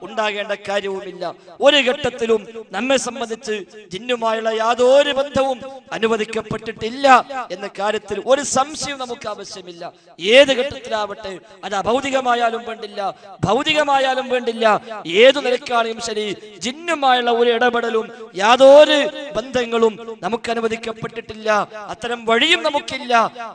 ഉണ്ടാകേണ്ട കാര്യവുമില്ല. ഒരു ഘട്ടത്തിലും നമ്മെ സംബന്ധിച്ച് ജിന്നുമായുള്ള യാതൊരു ബന്ധവും അനുവദിക്കപ്പെട്ടിട്ടില്ല എന്ന കാര്യത്തിൽ ഒരു സംശയവും നമുക്ക് ആവശ്യമില്ല. ഏത് ഘട്ടത്തിലാവട്ടെ, അത് അഭൗതികമായാലും വേണ്ടില്ല, ഭൗതികമായാലും വേണ്ടില്ല, ഏതു നിലക്കാണെങ്കിലും ശരി, ജിന്നുമായുള്ള ഒരു ഇടപെടലും യാതൊരു ബന്ധങ്ങളും നമുക്ക് അനുവദിക്കപ്പെട്ടിട്ടില്ല. അത്തരം വഴിയും നമുക്കില്ല.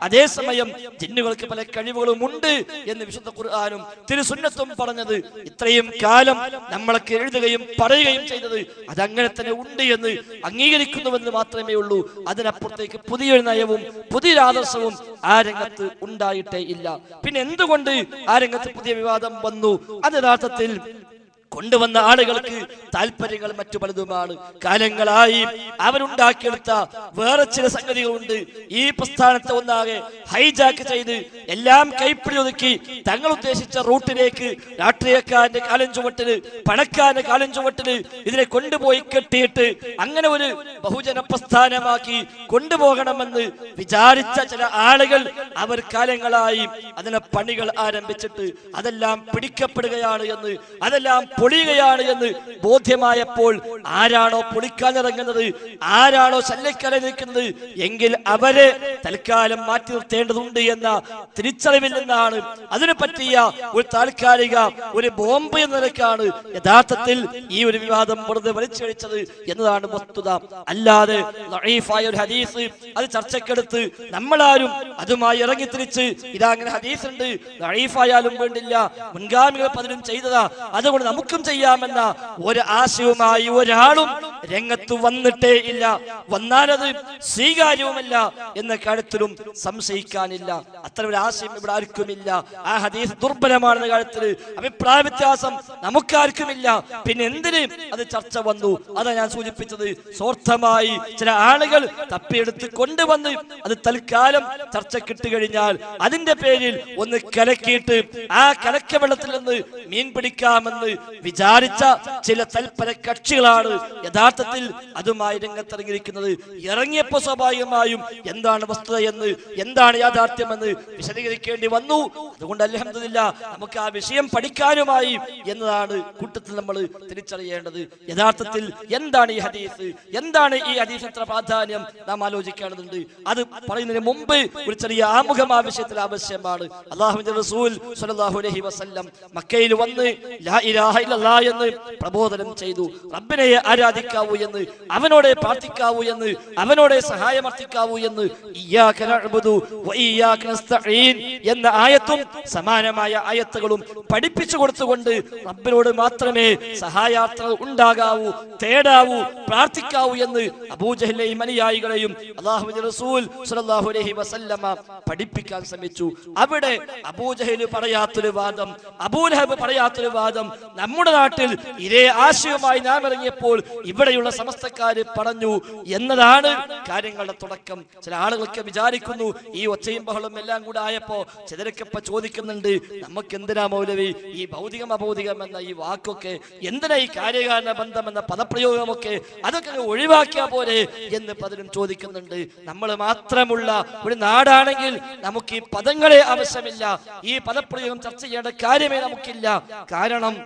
അതേസമയം ജിന്നുകൾക്ക് പല കഴിവുകളും ഉണ്ട് എന്ന് വിശുദ്ധ ഖുർആനും തിരുസുന്നത്തും പറഞ്ഞത്, ഇത്രയും കാലം നമ്മളൊക്കെ എഴുതുകയും പറയുകയും ചെയ്തത് അതങ്ങനെ തന്നെ ഉണ്ട് എന്ന് അംഗീകരിക്കുന്നുവെന്ന് മാത്രമേ ഉള്ളൂ. അതിനപ്പുറത്തേക്ക് പുതിയൊരു നയവും പുതിയൊരു ആദർശവും ആ രംഗത്ത് ഉണ്ടായിട്ടേ ഇല്ല. പിന്നെ എന്തുകൊണ്ട് ആ രംഗത്ത് പുതിയ വിവാദം വന്നു? അത് യഥാർത്ഥത്തിൽ കൊണ്ടുവന്ന ആളുകൾക്ക് താല്പര്യങ്ങൾ മറ്റു പലതുമാണ്. കാലങ്ങളായി അവരുണ്ടാക്കിയെടുത്ത വേറെ ചില സംഗതികളുണ്ട്. ഈ പ്രസ്ഥാനത്തെ ഒന്നാകെ ഹൈജാക്ക് ചെയ്ത് എല്ലാം കൈപ്പിടി ഒതുക്കി തങ്ങൾ ഉദ്ദേശിച്ച റൂട്ടിലേക്ക് രാഷ്ട്രീയക്കാരന്റെ കാലം ചുവട്ടില്, പണക്കാരന്റെ കാലം ചുവട്ടില് ഇതിനെ കൊണ്ടുപോയി കെട്ടിയിട്ട് അങ്ങനെ ഒരു ബഹുജന പ്രസ്ഥാനമാക്കി കൊണ്ടുപോകണമെന്ന് വിചാരിച്ച ചില ആളുകൾ അവർ കാലങ്ങളായി അതിനെ പണികൾ ആരംഭിച്ചിട്ട് അതെല്ലാം പിടിക്കപ്പെടുകയാണ് എന്ന്, അതെല്ലാം പൊളിയുകയാണ് എന്ന് ബോധ്യമായപ്പോൾ ആരാണോ പൊളിക്കാനിറങ്ങുന്നത്, ആരാണോ ശല്യക്കല നിൽക്കുന്നത് എങ്കിൽ അവരെ തൽക്കാലം മാറ്റി നിർത്തേണ്ടതുണ്ട് എന്ന തിരിച്ചറിവിൽ നിന്നാണ് അതിനെ പറ്റിയ ഒരു താൽക്കാലിക ഒരു ബോംബ് എന്ന നിലക്കാണ് യഥാർത്ഥത്തിൽ ഈ ഒരു വിവാദം വെറുതെ വലിച്ചഴിച്ചത് എന്നതാണ് വസ്തുത. അല്ലാതെ ദഈഫായ ഒരു ഹദീസ് അത് ചർച്ചക്കെടുത്ത് നമ്മളാരും അതുമായി ഇറങ്ങിത്തിരിച്ച് ഇതാ അങ്ങനെ ഹദീസ് ഉണ്ട്, ദഈഫായാലും വേണ്ടില്ല, മുൻഗാമികൾ പലരും ചെയ്തതാ, അതുകൊണ്ട് നമുക്കും ചെയ്യാമെന്ന ഒരു ആശയവുമായി ഒരാളും രംഗത്ത് വന്നിട്ടേ ഇല്ല. വന്നാലത് സ്വീകാര്യവുമല്ല എന്ന കാര്യത്തിലും സംശയിക്കാനില്ല. അത്തരം ഒരു ആശയം ഇവിടെ ആർക്കുമില്ല. ആ ഹദീസ് ദുർബലമാണെന്ന കാര്യത്തിൽ അഭിപ്രായ വ്യത്യാസം നമുക്കാർക്കുമില്ല. പിന്നെ എന്തിന് അത് ചർച്ച വന്നു? അതാ ഞാൻ സൂചിപ്പിച്ചത്. സ്വാർത്ഥമായി ചില ആളുകൾ തപ്പിയെടുത്ത് കൊണ്ടുവന്ന് അത് തൽക്കാലം ചർച്ച കിട്ടുകഴിഞ്ഞാൽ അതിന്റെ പേരിൽ ഒന്ന് കലക്കിയിട്ട് ആ കലക്ക വെള്ളത്തിൽ നിന്ന് മീൻ പിടിക്കാമെന്ന് വിചാരിച്ച ചില തൽപര കക്ഷികളാണ് യഥാർത്ഥത്തിൽ അതുമായി രംഗത്തിറങ്ങിയിരിക്കുന്നത്. ഇറങ്ങിയപ്പോ സ്വാഭാവികമായും എന്താണ് വസ്തുത എന്ന്, എന്താണ് യാഥാർത്ഥ്യമെന്ന് വിശദീകരിക്കേണ്ടി വന്നു. അതുകൊണ്ട് അൽഹംദുലില്ലാഹ് നമുക്ക് ആ വിഷയം പഠിക്കാനുമായി എന്നതാണ് കൂട്ടത്തിൽ നമ്മൾ തിരിച്ചറിയേണ്ടത്. യഥാർത്ഥത്തിൽ എന്താണ് ഈ ഹദീസ്, എന്താണ് ഈ ഹദീസ് എത്ര പ്രാധാന്യം നാം ആലോചിക്കേണ്ടതുണ്ട്. അത് പറയുന്നതിന് മുമ്പ് ഒരു ചെറിയ ആമുഖം ആ വിഷയത്തിൽ ആവശ്യമാണ്. അല്ലാഹുവിന്റെ റസൂൽ സ്വല്ലല്ലാഹു അലൈഹി വസല്ലം മക്കയിൽ വന്ന് ലാ ഇലാഹ ഇല്ലല്ലാഹ് എന്ന് പ്രബോധനം ചെയ്തു. റബ്ബിനെ ആരാധിക്കാവൂ എന്ന്, അവനോടെ പ്രാർത്ഥിക്കാവൂ എന്ന്, അവനോടെ സഹായമർത്ഥിക്കാവൂ എന്ന്, ഇയ്യാക നഅ്ബുദു വ ഇയ്യാക നസ്തഈൻ എന്ന ആയത്തും സമാനമായ ആയത്തുകളും പഠിപ്പിച്ചു കൊടുത്തുകൊണ്ട് റബ്ബിനോട് മാത്രമേ സഹായാർത്ഥന ഉണ്ടാകാവൂ, തേടാവൂ, പ്രാർത്ഥിക്കാവൂ എന്ന് അബൂജഹലിനെയും അനുയായികളെയും അല്ലാഹുവിന്റെ റസൂൽ സ്വല്ലല്ലാഹു അലൈഹി വസല്ലമ പഠിപ്പിക്കാൻ ശ്രമിച്ചു. അവിടെ അബൂജഹൽ പറയാത്തൊരു വാദം, അബൂലഹബ് പറയാത്തൊരു വാദം നമ്മുടെ നാട്ടിൽ ഇതേ ആശയവുമായി നാം ഇറങ്ങിയപ്പോൾ ഇവിടെ ഇവിടെയുള്ള സമസ്തക്കാര് പറഞ്ഞു എന്നതാണ് കാര്യങ്ങളുടെ തുടക്കം. ചില ആളുകളൊക്കെ വിചാരിക്കുന്നു ഈ ഒച്ചയും ബഹളും എല്ലാം കൂടെ ആയപ്പോ ചിലരൊക്കെ ഇപ്പൊ ചോദിക്കുന്നുണ്ട്, നമുക്ക് എന്തിനാ മൗലവി ഈ ഭൗതികം അഭൗതികം എന്ന ഈ വാക്കൊക്കെ, എന്തിനാ ഈ കാര്യകാരണ ബന്ധം എന്ന പദപ്രയോഗമൊക്കെ, അതൊക്കെ ഒഴിവാക്കിയാ പോരെ എന്ന് പലരും ചോദിക്കുന്നുണ്ട്. നമ്മൾ മാത്രമുള്ള ഒരു നാടാണെങ്കിൽ നമുക്ക് ഈ പദങ്ങളെ ആവശ്യമില്ല, ഈ പദപ്രയോഗം ചർച്ച ചെയ്യേണ്ട കാര്യമേ നമുക്കില്ല. കാരണം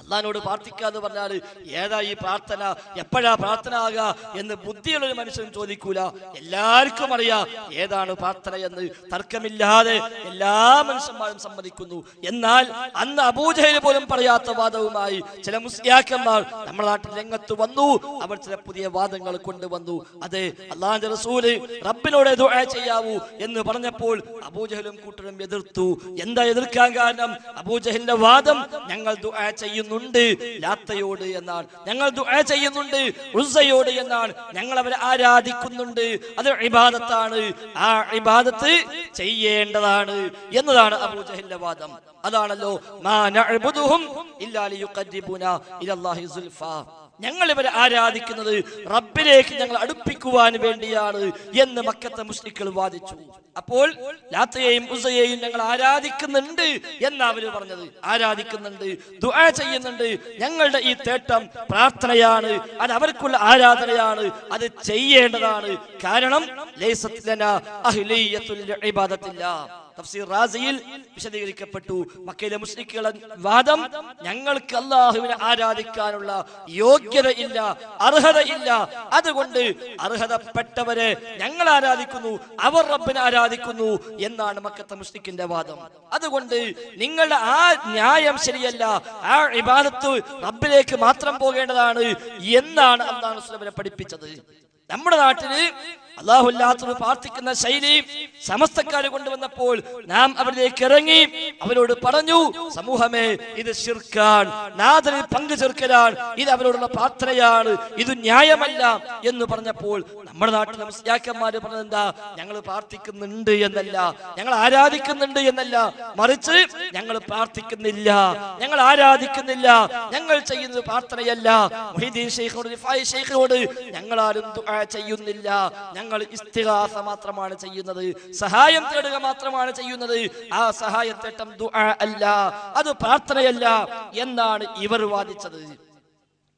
അള്ളാഹിനോട് പ്രാർത്ഥിക്കാന്ന് പറഞ്ഞാൽ ഏതാ ഈ പ്രാർത്ഥന, എപ്പോഴാ പ്രാർത്ഥന ആകുക എന്ന് ബുദ്ധിയുള്ളൊരു മനുഷ്യൻ ചോദിക്കൂല. എല്ലാവർക്കും അറിയാം ഏതാണ് പ്രാർത്ഥന എന്ന്, തർക്കമില്ലാതെ എല്ലാ മനുഷ്യന്മാരും സമ്മതിക്കുന്നു. എന്നാൽ അന്ന് അബൂജഹൽ പോലും പറയാത്ത വാദവുമായി ചില മുസ്ലിയാക്കന്മാർ നമ്മുടെ നാട്ടിൽ രംഗത്ത് വന്നു. അവർ ചില പുതിയ വാദങ്ങൾ കൊണ്ടുവന്നു. അതെ, അള്ളാഹുവിന്റെ റസൂല് റബ്ബിനോട് ദുആ ചെയ്യാവൂ എന്ന് പറഞ്ഞപ്പോൾ അബൂജഹലും കൂട്ടരും എതിർത്തു. എന്താ എതിർക്കാൻ കാരണം? അബൂജഹലിന്റെ വാദം ഞങ്ങൾ ദുആ ചെയ്യുന്നു ലാത്തയോട് എന്നാണ്, ഞങ്ങൾ ദുആ ചെയ്യുന്നുണ്ട് ഉസ്സയോട് എന്നാണ്, ഞങ്ങൾ അവരെ ആരാധിക്കുന്നുണ്ട്, അത് ഇബാദത്താണ്, ആ ഇബാദത്ത് ചെയ്യേണ്ടതാണ് എന്നതാണ് അബൂജഹലിന്റെ വാദം. അതാണല്ലോ മാ നഅ്ബുദുഹും ഇല്ലാ ലിയുഖർരിബുനാ ഇലല്ലാഹി സുൽഫാ, ഞങ്ങൾ ഇവരെ ആരാധിക്കുന്നത് റബ്ബിലേക്ക് ഞങ്ങൾ അടുപ്പിക്കുവാൻ വേണ്ടിയാണ് എന്ന് മക്കത്തെ മുശ്രിക്കുകൾ വാദിച്ചു. അപ്പോൾ ലാത്തയെയും ഉസ്സയെയും ഞങ്ങൾ ആരാധിക്കുന്നുണ്ട് എന്നാ അവര് പറഞ്ഞത്. ആരാധിക്കുന്നുണ്ട്, ദുആ ചെയ്യുന്നുണ്ട്, ഞങ്ങളുടെ ഈ തേട്ടം പ്രാർത്ഥനയാണ്, അത് അവർക്കുള്ള ആരാധനയാണ്, അത് ചെയ്യേണ്ടതാണ്. കാരണം ലൈസത് ലനാ അഹ്ലിയത്തുൽ ഇബാദത്തില്ലാ. തഫ്സീർ റാസിയിൽ വിശദീകരിക്കപ്പെട്ടു, മക്കയിലെ മുശ്രിക്കുകളുടെ വാദം ഞങ്ങൾക്ക് അല്ലാഹുവിനെ ആരാധിക്കാനുള്ള യോഗ്യതയില്ല, അർഹതയില്ല, അതുകൊണ്ട് അർഹതപ്പെട്ടവരെ ഞങ്ങൾ ആരാധിക്കുന്നു, അവർ റബ്ബിനെ ആരാധിക്കുന്നു എന്നാണ് മക്കത്തെ മുശ്രിക്കിന്റെ വാദം. അതുകൊണ്ട് നിങ്ങളുടെ ആ ന്യായം ശരിയല്ല, ആ ഇബാദത്ത് റബ്ബിലേക്ക് മാത്രം പോകേണ്ടതാണ് എന്നാണ് അല്ലാഹു റസൂലിനെ പഠിപ്പിച്ചത്. നമ്മുടെ നാട്ടില് അല്ലാഹുവില്ലാത്തവർ പ്രാർത്ഥിക്കുന്ന ശൈലി സമസ്തക്കാര് കൊണ്ടുവന്നപ്പോൾ നാം അവരിലേക്ക് ഇറങ്ങി അവരോട് പറഞ്ഞു, സമൂഹമേ ഇത് ശിർക്കാണ്, നാദറിൽ പങ്കു ചേർക്കലാണ്, ഇത് അവരോടുള്ള പ്രാർത്ഥനയാണ്, ഇത് ന്യായമല്ല എന്ന് പറഞ്ഞപ്പോൾ നമ്മുടെ നാട്ടിലെ മുസ്ലിയാക്കന്മാര് പറഞ്ഞെന്താ, ഞങ്ങൾ പ്രാർത്ഥിക്കുന്നുണ്ട് എന്നല്ല, ഞങ്ങൾ ആരാധിക്കുന്നുണ്ട് എന്നല്ല, മറിച്ച് ഞങ്ങൾ പ്രാർത്ഥിക്കുന്നില്ല, ഞങ്ങൾ ആരാധിക്കുന്നില്ല, ഞങ്ങൾ ചെയ്യുന്നത് പ്രാർത്ഥനയല്ല. മുഹീദ്ദീൻ ശൈഖിനോട്, റിഫായി ശൈഖിനോട് ഞങ്ങളാരും ദുആ ചെയ്യുന്നില്ല, ഞങ്ങൾ ഇസ്തിഗാസ മാത്രമാണ് ചെയ്യുന്നത്, സഹായം തേടുക മാത്രമാണ് ചെയ്യുന്നത്, ആ സഹായത്തേട്ടം ദുആ അല്ല, അത് പ്രാർത്ഥനയല്ല എന്നാണ് ഇവർ വാദിച്ചത്.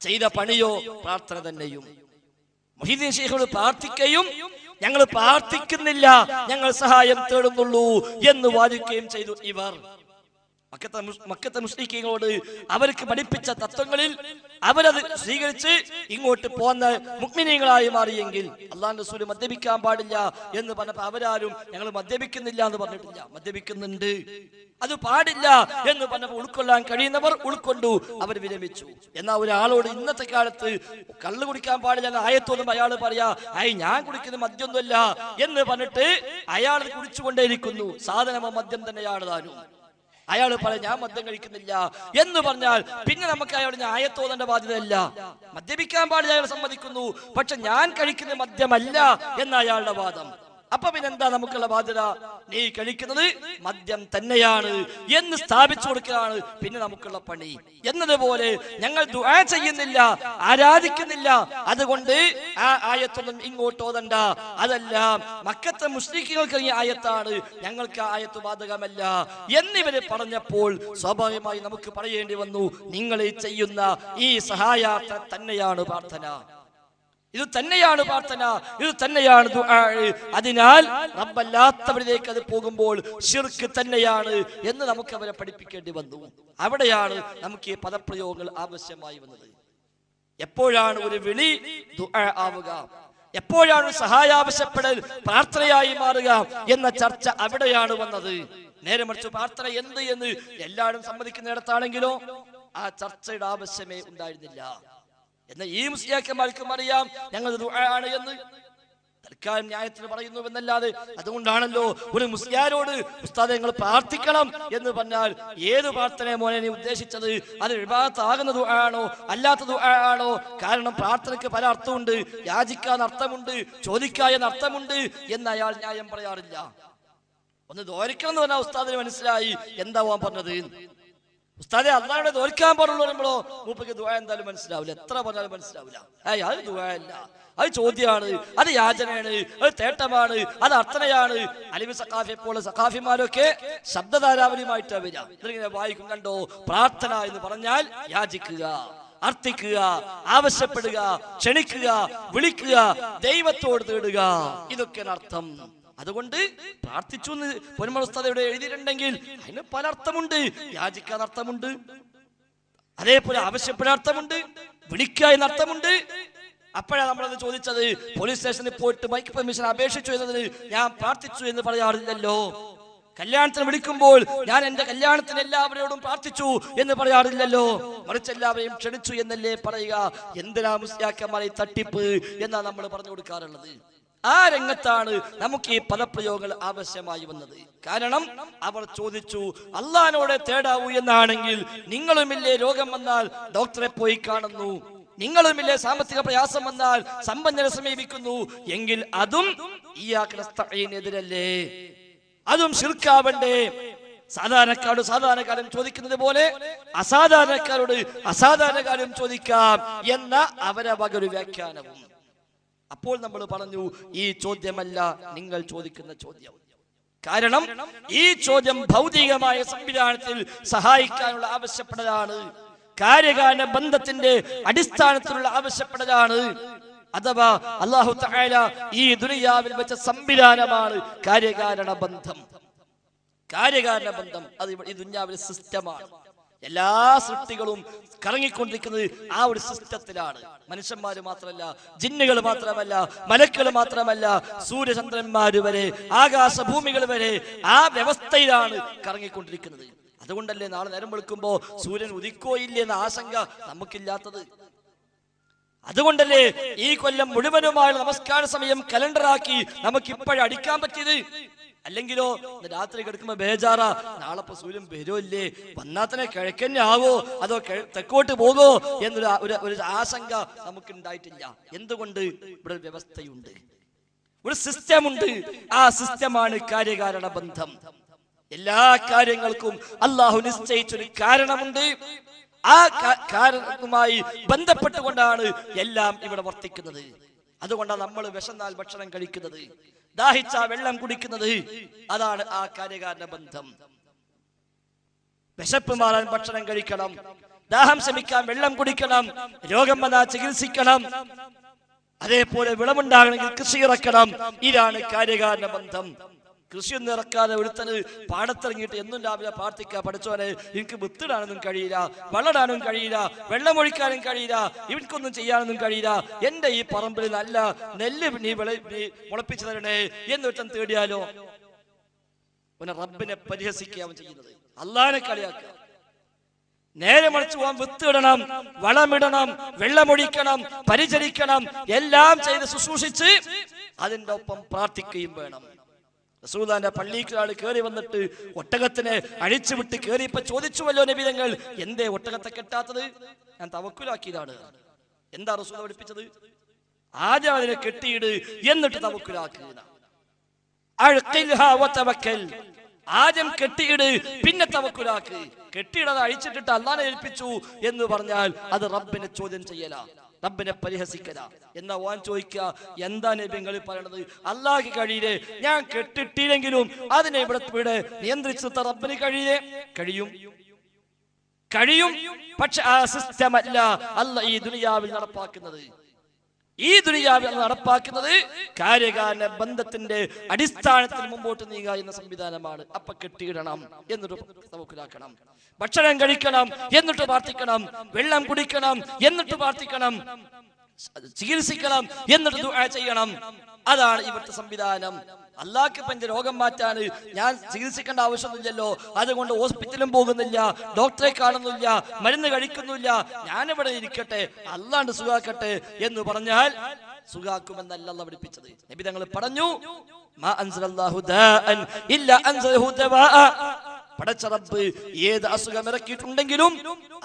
ചെയ്ത പണിയോ പ്രാർത്ഥന തന്നെയും. മുഹീദ്ദീൻ ശൈഖിനോട് പ്രാർത്ഥിക്കുകയും ഞങ്ങൾ പ്രാർത്ഥിക്കുന്നില്ല, ഞങ്ങൾ സഹായം തേടുന്നുള്ളൂ എന്ന് വാദിക്കുകയും ചെയ്തു ഇവർ. മക്കത്തെ മുസ്ലിങ്ങളോട് അവർക്ക് പഠിപ്പിച്ച തത്വങ്ങളിൽ അവരത് സ്വീകരിച്ച് ഇങ്ങോട്ട് പോന്ന മുഅ്മിനീങ്ങളായി മാറിയെങ്കിൽ, അല്ലാഹുവിന്റെ റസൂൽ മദ്യപിക്കാൻ പാടില്ല എന്ന് പറഞ്ഞപ്പോൾ അവരാരും ഞങ്ങൾ മദ്യപിക്കുന്നില്ല എന്ന് പറഞ്ഞിട്ടില്ല, മദ്യപിക്കുന്നുണ്ട്, അത് പാടില്ല എന്ന് പറഞ്ഞപ്പോൾ ഉൾക്കൊള്ളാൻ കഴിയുന്നവർ ഉൾക്കൊണ്ടു, അവർ വിരമിച്ചു. എന്നാൽ ഒരാളോട് ഇന്നത്തെ കാലത്ത് കള്ളു കുടിക്കാൻ പാടില്ല എന്ന ആയത്തോടും അയാൾ പറയാ, ഞാൻ കുടിക്കുന്ന മദ്യമൊന്നുമല്ല എന്ന് പറഞ്ഞിട്ട് അയാൾ കുടിച്ചുകൊണ്ടേയിരിക്കുന്നു, സാധനമോ മദ്യം തന്നെയാണ് താനും. അയാൾ പറയും ഞാൻ മദ്യം കഴിക്കുന്നില്ല എന്ന് പറഞ്ഞാൽ പിന്നെ നമുക്ക് അയാൾ ആയത്തോതേണ്ട ബാധ്യതയല്ല. മദ്യപിക്കാൻ പാടില്ല അയാൾ സമ്മതിക്കുന്നു, പക്ഷെ ഞാൻ കഴിക്കുന്ന മദ്യമല്ല എന്ന അയാളുടെ വാദം. അപ്പൊ പിന്നെന്താ നമുക്കുള്ള ബാധ്യത? നീ കഴിക്കുന്നത് മദ്യം തന്നെയാണ് എന്ന് സ്ഥാപിച്ചു കൊടുക്കുകയാണ് പിന്നെ നമുക്കുള്ള പണി. എന്നതുപോലെ ഞങ്ങൾ ദുആ ചെയ്യുന്നില്ല, ആരാധിക്കുന്നില്ല, അതുകൊണ്ട് ആ ആയത്തൊന്നും ഇങ്ങോട്ട് ഓതണ്ട, അതല്ല മക്കത്തെ മുശ്രിക്കുകൾക്ക് ഈ ആയത്താണ്, ഞങ്ങൾക്ക് ആ ആയത്ത് ബാധകമല്ല എന്നിവര് പറഞ്ഞപ്പോൾ സ്വാഭാവികമായി നമുക്ക് പറയേണ്ടി വന്നു, നിങ്ങൾ ഈ ചെയ്യുന്ന ഈ സഹായാർത്ഥ തന്നെയാണ് പ്രാർത്ഥന, ഇത് തന്നെയാണ് പ്രാർത്ഥന, ഇത് തന്നെയാണ് ദുആ. അതിനാൽ റബ്ബല്ലാത്തവരിലേക്ക് അത് പോകുമ്പോൾ ശിർക്ക് തന്നെയാണ് എന്ന് നമുക്ക് അവരെ പഠിപ്പിക്കേണ്ടി വന്നു. അവിടെയാണ് നമുക്ക് ഈ പദപ്രയോഗങ്ങൾ ആവശ്യമായി വന്നത്. എപ്പോഴാണ് ഒരു വിളി ദുആ ആവുക, എപ്പോഴാണ് സഹായാവശ്യപ്പെടൽ പ്രാർത്ഥനയായി മാറുക എന്ന ചർച്ച അവിടെയാണ് വന്നത്. നേരെ മറിച്ച് പ്രാർത്ഥന എന്ത് എന്ന് എല്ലാവരും സമ്മതിക്കുന്നിടത്താണെങ്കിലോ ആ ചർച്ചയുടെ ആവശ്യമേ ഉണ്ടായിരുന്നില്ല. എന്നാൽ ഈ മുസ്ലിയാക്കന്മാർക്കും അറിയാം ഞങ്ങൾ ദുആ ആണ് എന്ന്. തൽക്കാലം ന്യായത്തിന് പറയുന്നു എന്നല്ലാതെ, അതുകൊണ്ടാണല്ലോ ഒരു മുസ്ലിയാരോട് ഉസ്താദേ നിങ്ങൾ പ്രാർത്ഥിക്കണം എന്ന് പറഞ്ഞാൽ ഏത് പ്രാർത്ഥനയെ മോനെ നീ ഉദ്ദേശിച്ചത്, അത് ഇബാദത്താകുന്ന ദുആ ആണോ അല്ലാത്ത ദുആ ആണോ? കാരണം പ്രാർത്ഥനയ്ക്ക് പല അർത്ഥമുണ്ട്, യാചിക്കാൻ അർത്ഥമുണ്ട്, ചോദിക്കാൻ അർത്ഥമുണ്ട് എന്ന് അയാൾ ന്യായം പറയാറില്ല. ഒന്ന് ദോരിക്കണം എന്ന് പറഞ്ഞാൽ ഉസ്താദിന് മനസ്സിലായി എന്താവാൻ പറഞ്ഞത്. ഉസ്താദെ അള്ളാഹുടെ തോൽക്കാൻ പാടുള്ളൂ പറയുമ്പോഴോ മൂപ്പയ്ക്ക് ദുആ എന്തായാലും മനസ്സിലാവില്ല, എത്ര പറഞ്ഞാലും മനസ്സിലാവില്ല. അത് ദുആ അല്ല, അത് ചോദ്യമാണ്, അത് യാചനയാണ്, അത് തേട്ടമാണ്, അത് അർത്ഥനയാണ്. അലിമി സഖാഫിയെ പോലെ സഖാഫിമാരൊക്കെ ശബ്ദധാരാവലിയുമായിട്ടാണ് വരിക. ഇതിങ്ങനെ വായിക്കും, കണ്ടോ പ്രാർത്ഥന എന്ന് പറഞ്ഞാൽ യാചിക്കുക, അർത്ഥിക്കുക, ആവശ്യപ്പെടുക, ക്ഷണിക്കുക, വിളിക്കുക, ദൈവത്തോട് തേടുക, ഇതൊക്കെയാണ് അർത്ഥം. അതുകൊണ്ട് പ്രാർത്ഥിച്ചു എന്ന് പൊന്മള ഉസ്താദ് ഇവിടെ എഴുതിയിട്ടുണ്ടെങ്കിൽ അതിന് പല അർത്ഥമുണ്ട്. യാചിക്കാൻ അർത്ഥമുണ്ട്, അതേപോലെ ആവശ്യപ്പെടാൻ അർത്ഥമുണ്ട്, വിളിക്കുക എന്ന അർത്ഥമുണ്ട്. അപ്പോഴാണ് നമ്മളത് ചോദിച്ചത്, പോലീസ് സ്റ്റേഷനിൽ പോയിട്ട് ബൈക്ക് പെർമിഷൻ അപേക്ഷിച്ചു എന്നതിന് ഞാൻ പ്രാർത്ഥിച്ചു എന്ന് പറയാറില്ലല്ലോ. കല്യാണത്തിന് വിളിക്കുമ്പോൾ ഞാൻ എന്റെ കല്യാണത്തിന് എല്ലാവരോടും പ്രാർത്ഥിച്ചു എന്ന് പറയാറില്ലല്ലോ, മറിച്ച് എല്ലാവരെയും ക്ഷണിച്ചു എന്നല്ലേ പറയുക. എന്തിനാ മുസ്ലിയാക്കന്മാരെ തട്ടിപ്പ് എന്നാ നമ്മൾ പറഞ്ഞു കൊടുക്കാറുള്ളത്. ആ രംഗത്താണ് നമുക്ക് ഈ പദപ്രയോഗങ്ങൾ ആവശ്യമായി വന്നത്. കാരണം അവർ ചോദിച്ചു, അള്ളാഹിനോട് തേടാവൂ എന്നാണെങ്കിൽ നിങ്ങളുമില്ലേ രോഗം വന്നാൽ ഡോക്ടറെ പോയി കാണുന്നു, നിങ്ങളുമില്ലേ സാമ്പത്തിക പ്രയാസം വന്നാൽ സമ്പന്നരെ സമീപിക്കുന്നു, എങ്കിൽ അതും എതിരല്ലേ, അതും ശിർക്കാവണ്ടേ? സാധാരണക്കാരോട് സാധാരണക്കാരും ചോദിക്കുന്നത് പോലെ അസാധാരണക്കാരോട് അസാധാരണക്കാരും ചോദിക്കാം എന്ന അവരെ വകയൊരു വ്യാഖ്യാനവും. അപ്പോൾ നമ്മൾ പറഞ്ഞു, ഈ ചോദ്യമല്ല നിങ്ങൾ ചോദിക്കുന്ന ചോദ്യം. കാരണം ഈ ചോദ്യം ഭൗതികമായ സംവിധാനത്തിൽ സഹായിക്കാനുള്ള ആവശ്യപ്പെടലാണ്, കാര്യകാരണ ബന്ധത്തിന്റെ അടിസ്ഥാനത്തിലുള്ള ആവശ്യപ്പെടലാണ്. അഥവാ അല്ലാഹു തആല ഈ ദുനിയാവിൽ വെച്ച സംവിധാനമാണ് കാര്യകാരണ ബന്ധം. കാര്യകാരണ ബന്ധം അത് ഈ ദുനിയാവിലെ സിസ്റ്റമാണ്. എല്ലാ സൃഷ്ടികളും കറങ്ങിക്കൊണ്ടിരിക്കുന്നത് ആ ഒരു സിസ്റ്റത്തിലാണ്. മനുഷ്യന്മാര് മാത്രമല്ല, ജിന്നുകൾ മാത്രമല്ല, മലക്കുകൾ മാത്രമല്ല, സൂര്യചന്ദ്രന്മാര് വരെ, ആകാശഭൂമികൾ വരെ ആ വ്യവസ്ഥയിലാണ് കറങ്ങിക്കൊണ്ടിരിക്കുന്നത്. അതുകൊണ്ടല്ലേ നാളെ നേരം വെളുക്കുമ്പോ സൂര്യൻ ഉദിക്കോ ഇല്ലേ എന്ന ആശങ്ക നമുക്കില്ലാത്തത്. അതുകൊണ്ടല്ലേ ഈ കൊല്ലം മുഴുവനുമായ നമസ്കാര സമയം കലണ്ടറാക്കി നമുക്ക് ഇപ്പോഴും അടിക്കാൻ പറ്റിയത്. അല്ലെങ്കിലോ രാത്രി കിടക്കുമ്പോ ബേജാറാ, നാളെ ഇപ്പൊ സൂര്യൻ വരുമോ ഇല്ലേ, വന്നാൽ തന്നെ കിഴക്കന്നെ ആവോ അതോ തെക്കോട്ട് പോകോ എന്നൊരു ഒരു ആശങ്ക നമുക്ക് ഉണ്ടായിട്ടില്ല. എന്തുകൊണ്ട്? ഇവിടെ വ്യവസ്ഥയുണ്ട്, ഒരു സിസ്റ്റം ഉണ്ട്. ആ സിസ്റ്റമാണ് കാര്യകാരണ ബന്ധം. എല്ലാ കാര്യങ്ങൾക്കും അള്ളാഹു നിശ്ചയിച്ചൊരു കാരണമുണ്ട്. ആ കാരണവുമായി ബന്ധപ്പെട്ടുകൊണ്ടാണ് എല്ലാം ഇവിടെ വർത്തിക്കുന്നത്. അതുകൊണ്ടാണ് നമ്മൾ വിശന്നാൽ ഭക്ഷണം കഴിക്കുന്നത്, ദാഹിച്ച വെള്ളം കുടിക്കുന്നത്. അതാണ് ആ കാര്യകാരണ ബന്ധം. വിശപ്പ് മാറാൻ ഭക്ഷണം കഴിക്കണം, ദാഹം ശമിക്കാൻ വെള്ളം കുടിക്കണം, രോഗം വന്നാൽ ചികിത്സിക്കണം, അതേപോലെ വിളവുണ്ടാകണമെങ്കിൽ കൃഷി ഇറക്കണം. ഇതാണ് കാര്യകാരണ ബന്ധം. കൃഷിയൊന്നും ഇറക്കാതെ ഒരുത്തന് പാടത്തിറങ്ങിയിട്ട് എന്നും രാവിലെ പ്രാർത്ഥിക്കുക, പഠിച്ചോനെ എനിക്ക് വിത്തിടാനൊന്നും കഴിയില്ല, വളടാനും കഴിയില്ല, വെള്ളമൊഴിക്കാനും കഴിയില്ല, ഇവർക്കൊന്നും ചെയ്യാനൊന്നും കഴിയില്ല, എന്റെ ഈ പറമ്പിൽ നല്ല നെല്ല് നീ മുളപ്പിച്ചു തരണേ എന്നൊരുത്തൻ തേടിയാലോ? പിന്നെ റബ്ബിനെ പരിഹസിക്കുകയാണ് ചെയ്യുന്നത്, അള്ളാഹിനെ കളിയാക്കുക. നേരെ മറിച്ച് പോകാൻ വിത്തിടണം, വളമിടണം, വെള്ളമൊഴിക്കണം, പരിചരിക്കണം, എല്ലാം ചെയ്ത് ശുശ്രൂഷിച്ച് അതിൻ്റെ ഒപ്പം പ്രാർത്ഥിക്കുകയും വേണം. റസൂലുള്ളാഹിന്റെ പള്ളിക്ക് ആൾ കയറി വന്നിട്ട് ഒട്ടകത്തിനെ അഴിച്ചുവിട്ട് കയറിയപ്പോ ചോദിച്ചുവല്ലോ നബി തങ്ങൾ, എന്തേ ഒട്ടകത്തെ കെട്ടാത്തത്? ഞാൻ തവക്കുലാക്കിയതാണ്. എന്താ റസൂൽ പഠിപ്പിച്ചത്? ആദ്യം അതിനെ കെട്ടിയിട്, എന്നിട്ട് തവക്കുലാക്കുക. ആദ്യം കെട്ടിയിട്, പിന്നെ തവക്കുലാക്ക്. കെട്ടിയിടത് അഴിച്ചിട്ടിട്ട് അള്ളാനെ ഏൽപ്പിച്ചു എന്ന് പറഞ്ഞാൽ അത് റബ്ബിനെ ചോദ്യം ചെയ്യല, റബ്ബിനെ പരിഹസിക്കല. എന്നാ ഓൻ ചോദിക്കുക, എന്താ നബി നിങ്ങൾ പറയണത്? അള്ളാഹ്ക്ക് കഴിയില്ലേ? ഞാൻ കെട്ടിട്ടില്ലെങ്കിലും അതിനെ ഇവിടെ നിയന്ത്രിച്ചു റബ്ബിന് കഴിയില്ലേ? കഴിയും. പക്ഷെ ആ സിസ്റ്റം അല്ല അല്ലാഹ് ഈ ദുനിയാവിൽ നടപ്പാക്കുന്നത്. ഈ ദുനിയാവിൽ നടപ്പാക്കുന്നത് കാര്യകാരണ ബന്ധത്തിന്റെ അടിസ്ഥാനത്തിൽ മുമ്പോട്ട് നീങ്ങുക എന്ന സംവിധാനമാണ്. അപ്പൊ കെട്ടിയിടണം, എന്നിട്ട് തവക്കുലാക്കണം, ഭക്ഷണം കഴിക്കണം, എന്നിട്ട് പ്രാർത്ഥിക്കണം, വെള്ളം കുടിക്കണം, എന്നിട്ട് പ്രാർത്ഥിക്കണം, ചികിത്സിക്കണം, എന്നിട്ട് ദുആ ചെയ്യണം. അതാണ് ഇവിടുത്തെ സംവിധാനം. അള്ളാഹ്ക്ക് പഞ്ച രോഗം മാറ്റാൻ ഞാൻ ചികിത്സിക്കേണ്ട ആവശ്യമൊന്നുമില്ലല്ലോ, അതുകൊണ്ട് ഹോസ്പിറ്റലും പോകുന്നില്ല, ഡോക്ടറെ കാണുന്നില്ല, മരുന്ന് കഴിക്കുന്നില്ല, ഞാനിവിടെ ഇരിക്കട്ടെ, അല്ലാണ്ട് സുഖാക്കട്ടെ എന്ന് പറഞ്ഞാൽ സുഖാക്കുമെന്നല്ല അല്ലാഹ് പഠിപ്പിച്ചത്. നബി തങ്ങൾ പറഞ്ഞു, മാ അൻസലല്ലാഹു ദാഅൻ ഇല്ലാ അൻസലഹു ദവാഅ. പടച്ച റബ്ബ് ഏത് അസുഖം ഇറക്കിയിട്ടുണ്ടെങ്കിലും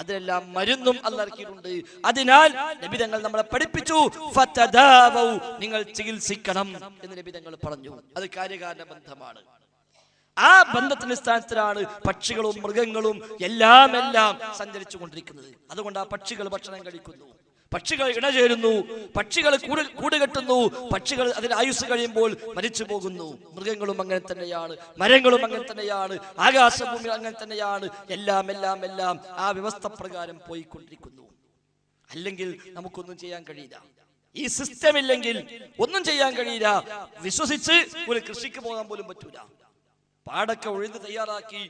അതിനെല്ലാം മരുന്നും അല്ലാഹ് ഇറക്കിയിട്ടുണ്ട്. അതിനാൽ നബി തങ്ങൾ നമ്മളെ പഠിപ്പിച്ചു, ഫതദാവു, നിങ്ങൾ ചികിത്സിക്കണം എന്ന് നബി തങ്ങൾ പറഞ്ഞു. അത് കാര്യകാരണ ബന്ധമാണ്. ആ ബന്ധത്തിന്റെ സ്ഥാനത്തിലാണ് പക്ഷികളും മൃഗങ്ങളും എല്ലാം സഞ്ചരിച്ചു കൊണ്ടിരിക്കുന്നത്. അതുകൊണ്ട് ആ പക്ഷികൾ ഭക്ഷണം കഴിക്കുന്നു, പക്ഷികൾ ഇണചേരുന്നു, പക്ഷികൾ കൂടുകെട്ടുന്നു, പക്ഷികൾ അതിന്റെ ആയുസ് കഴിയുമ്പോൾ മരിച്ചു പോകുന്നു. മൃഗങ്ങളും അങ്ങനെ തന്നെയാണ്, മരങ്ങളും അങ്ങനെ തന്നെയാണ്, ആകാശഭൂമി അങ്ങനെ തന്നെയാണ്. എല്ലാം ആ വ്യവസ്ഥ പ്രകാരം പോയിക്കൊണ്ടിരിക്കുന്നു. അല്ലെങ്കിൽ നമുക്കൊന്നും ചെയ്യാൻ കഴിയില്ല. ഈ സിസ്റ്റം ഇല്ലെങ്കിൽ ഒന്നും ചെയ്യാൻ കഴിയില്ല. വിശ്വസിച്ച് ഒരു കൃഷിക്ക് പോകാൻ പോലും പറ്റൂല. പാടൊക്കെ ഉഴുത് തയ്യാറാക്കി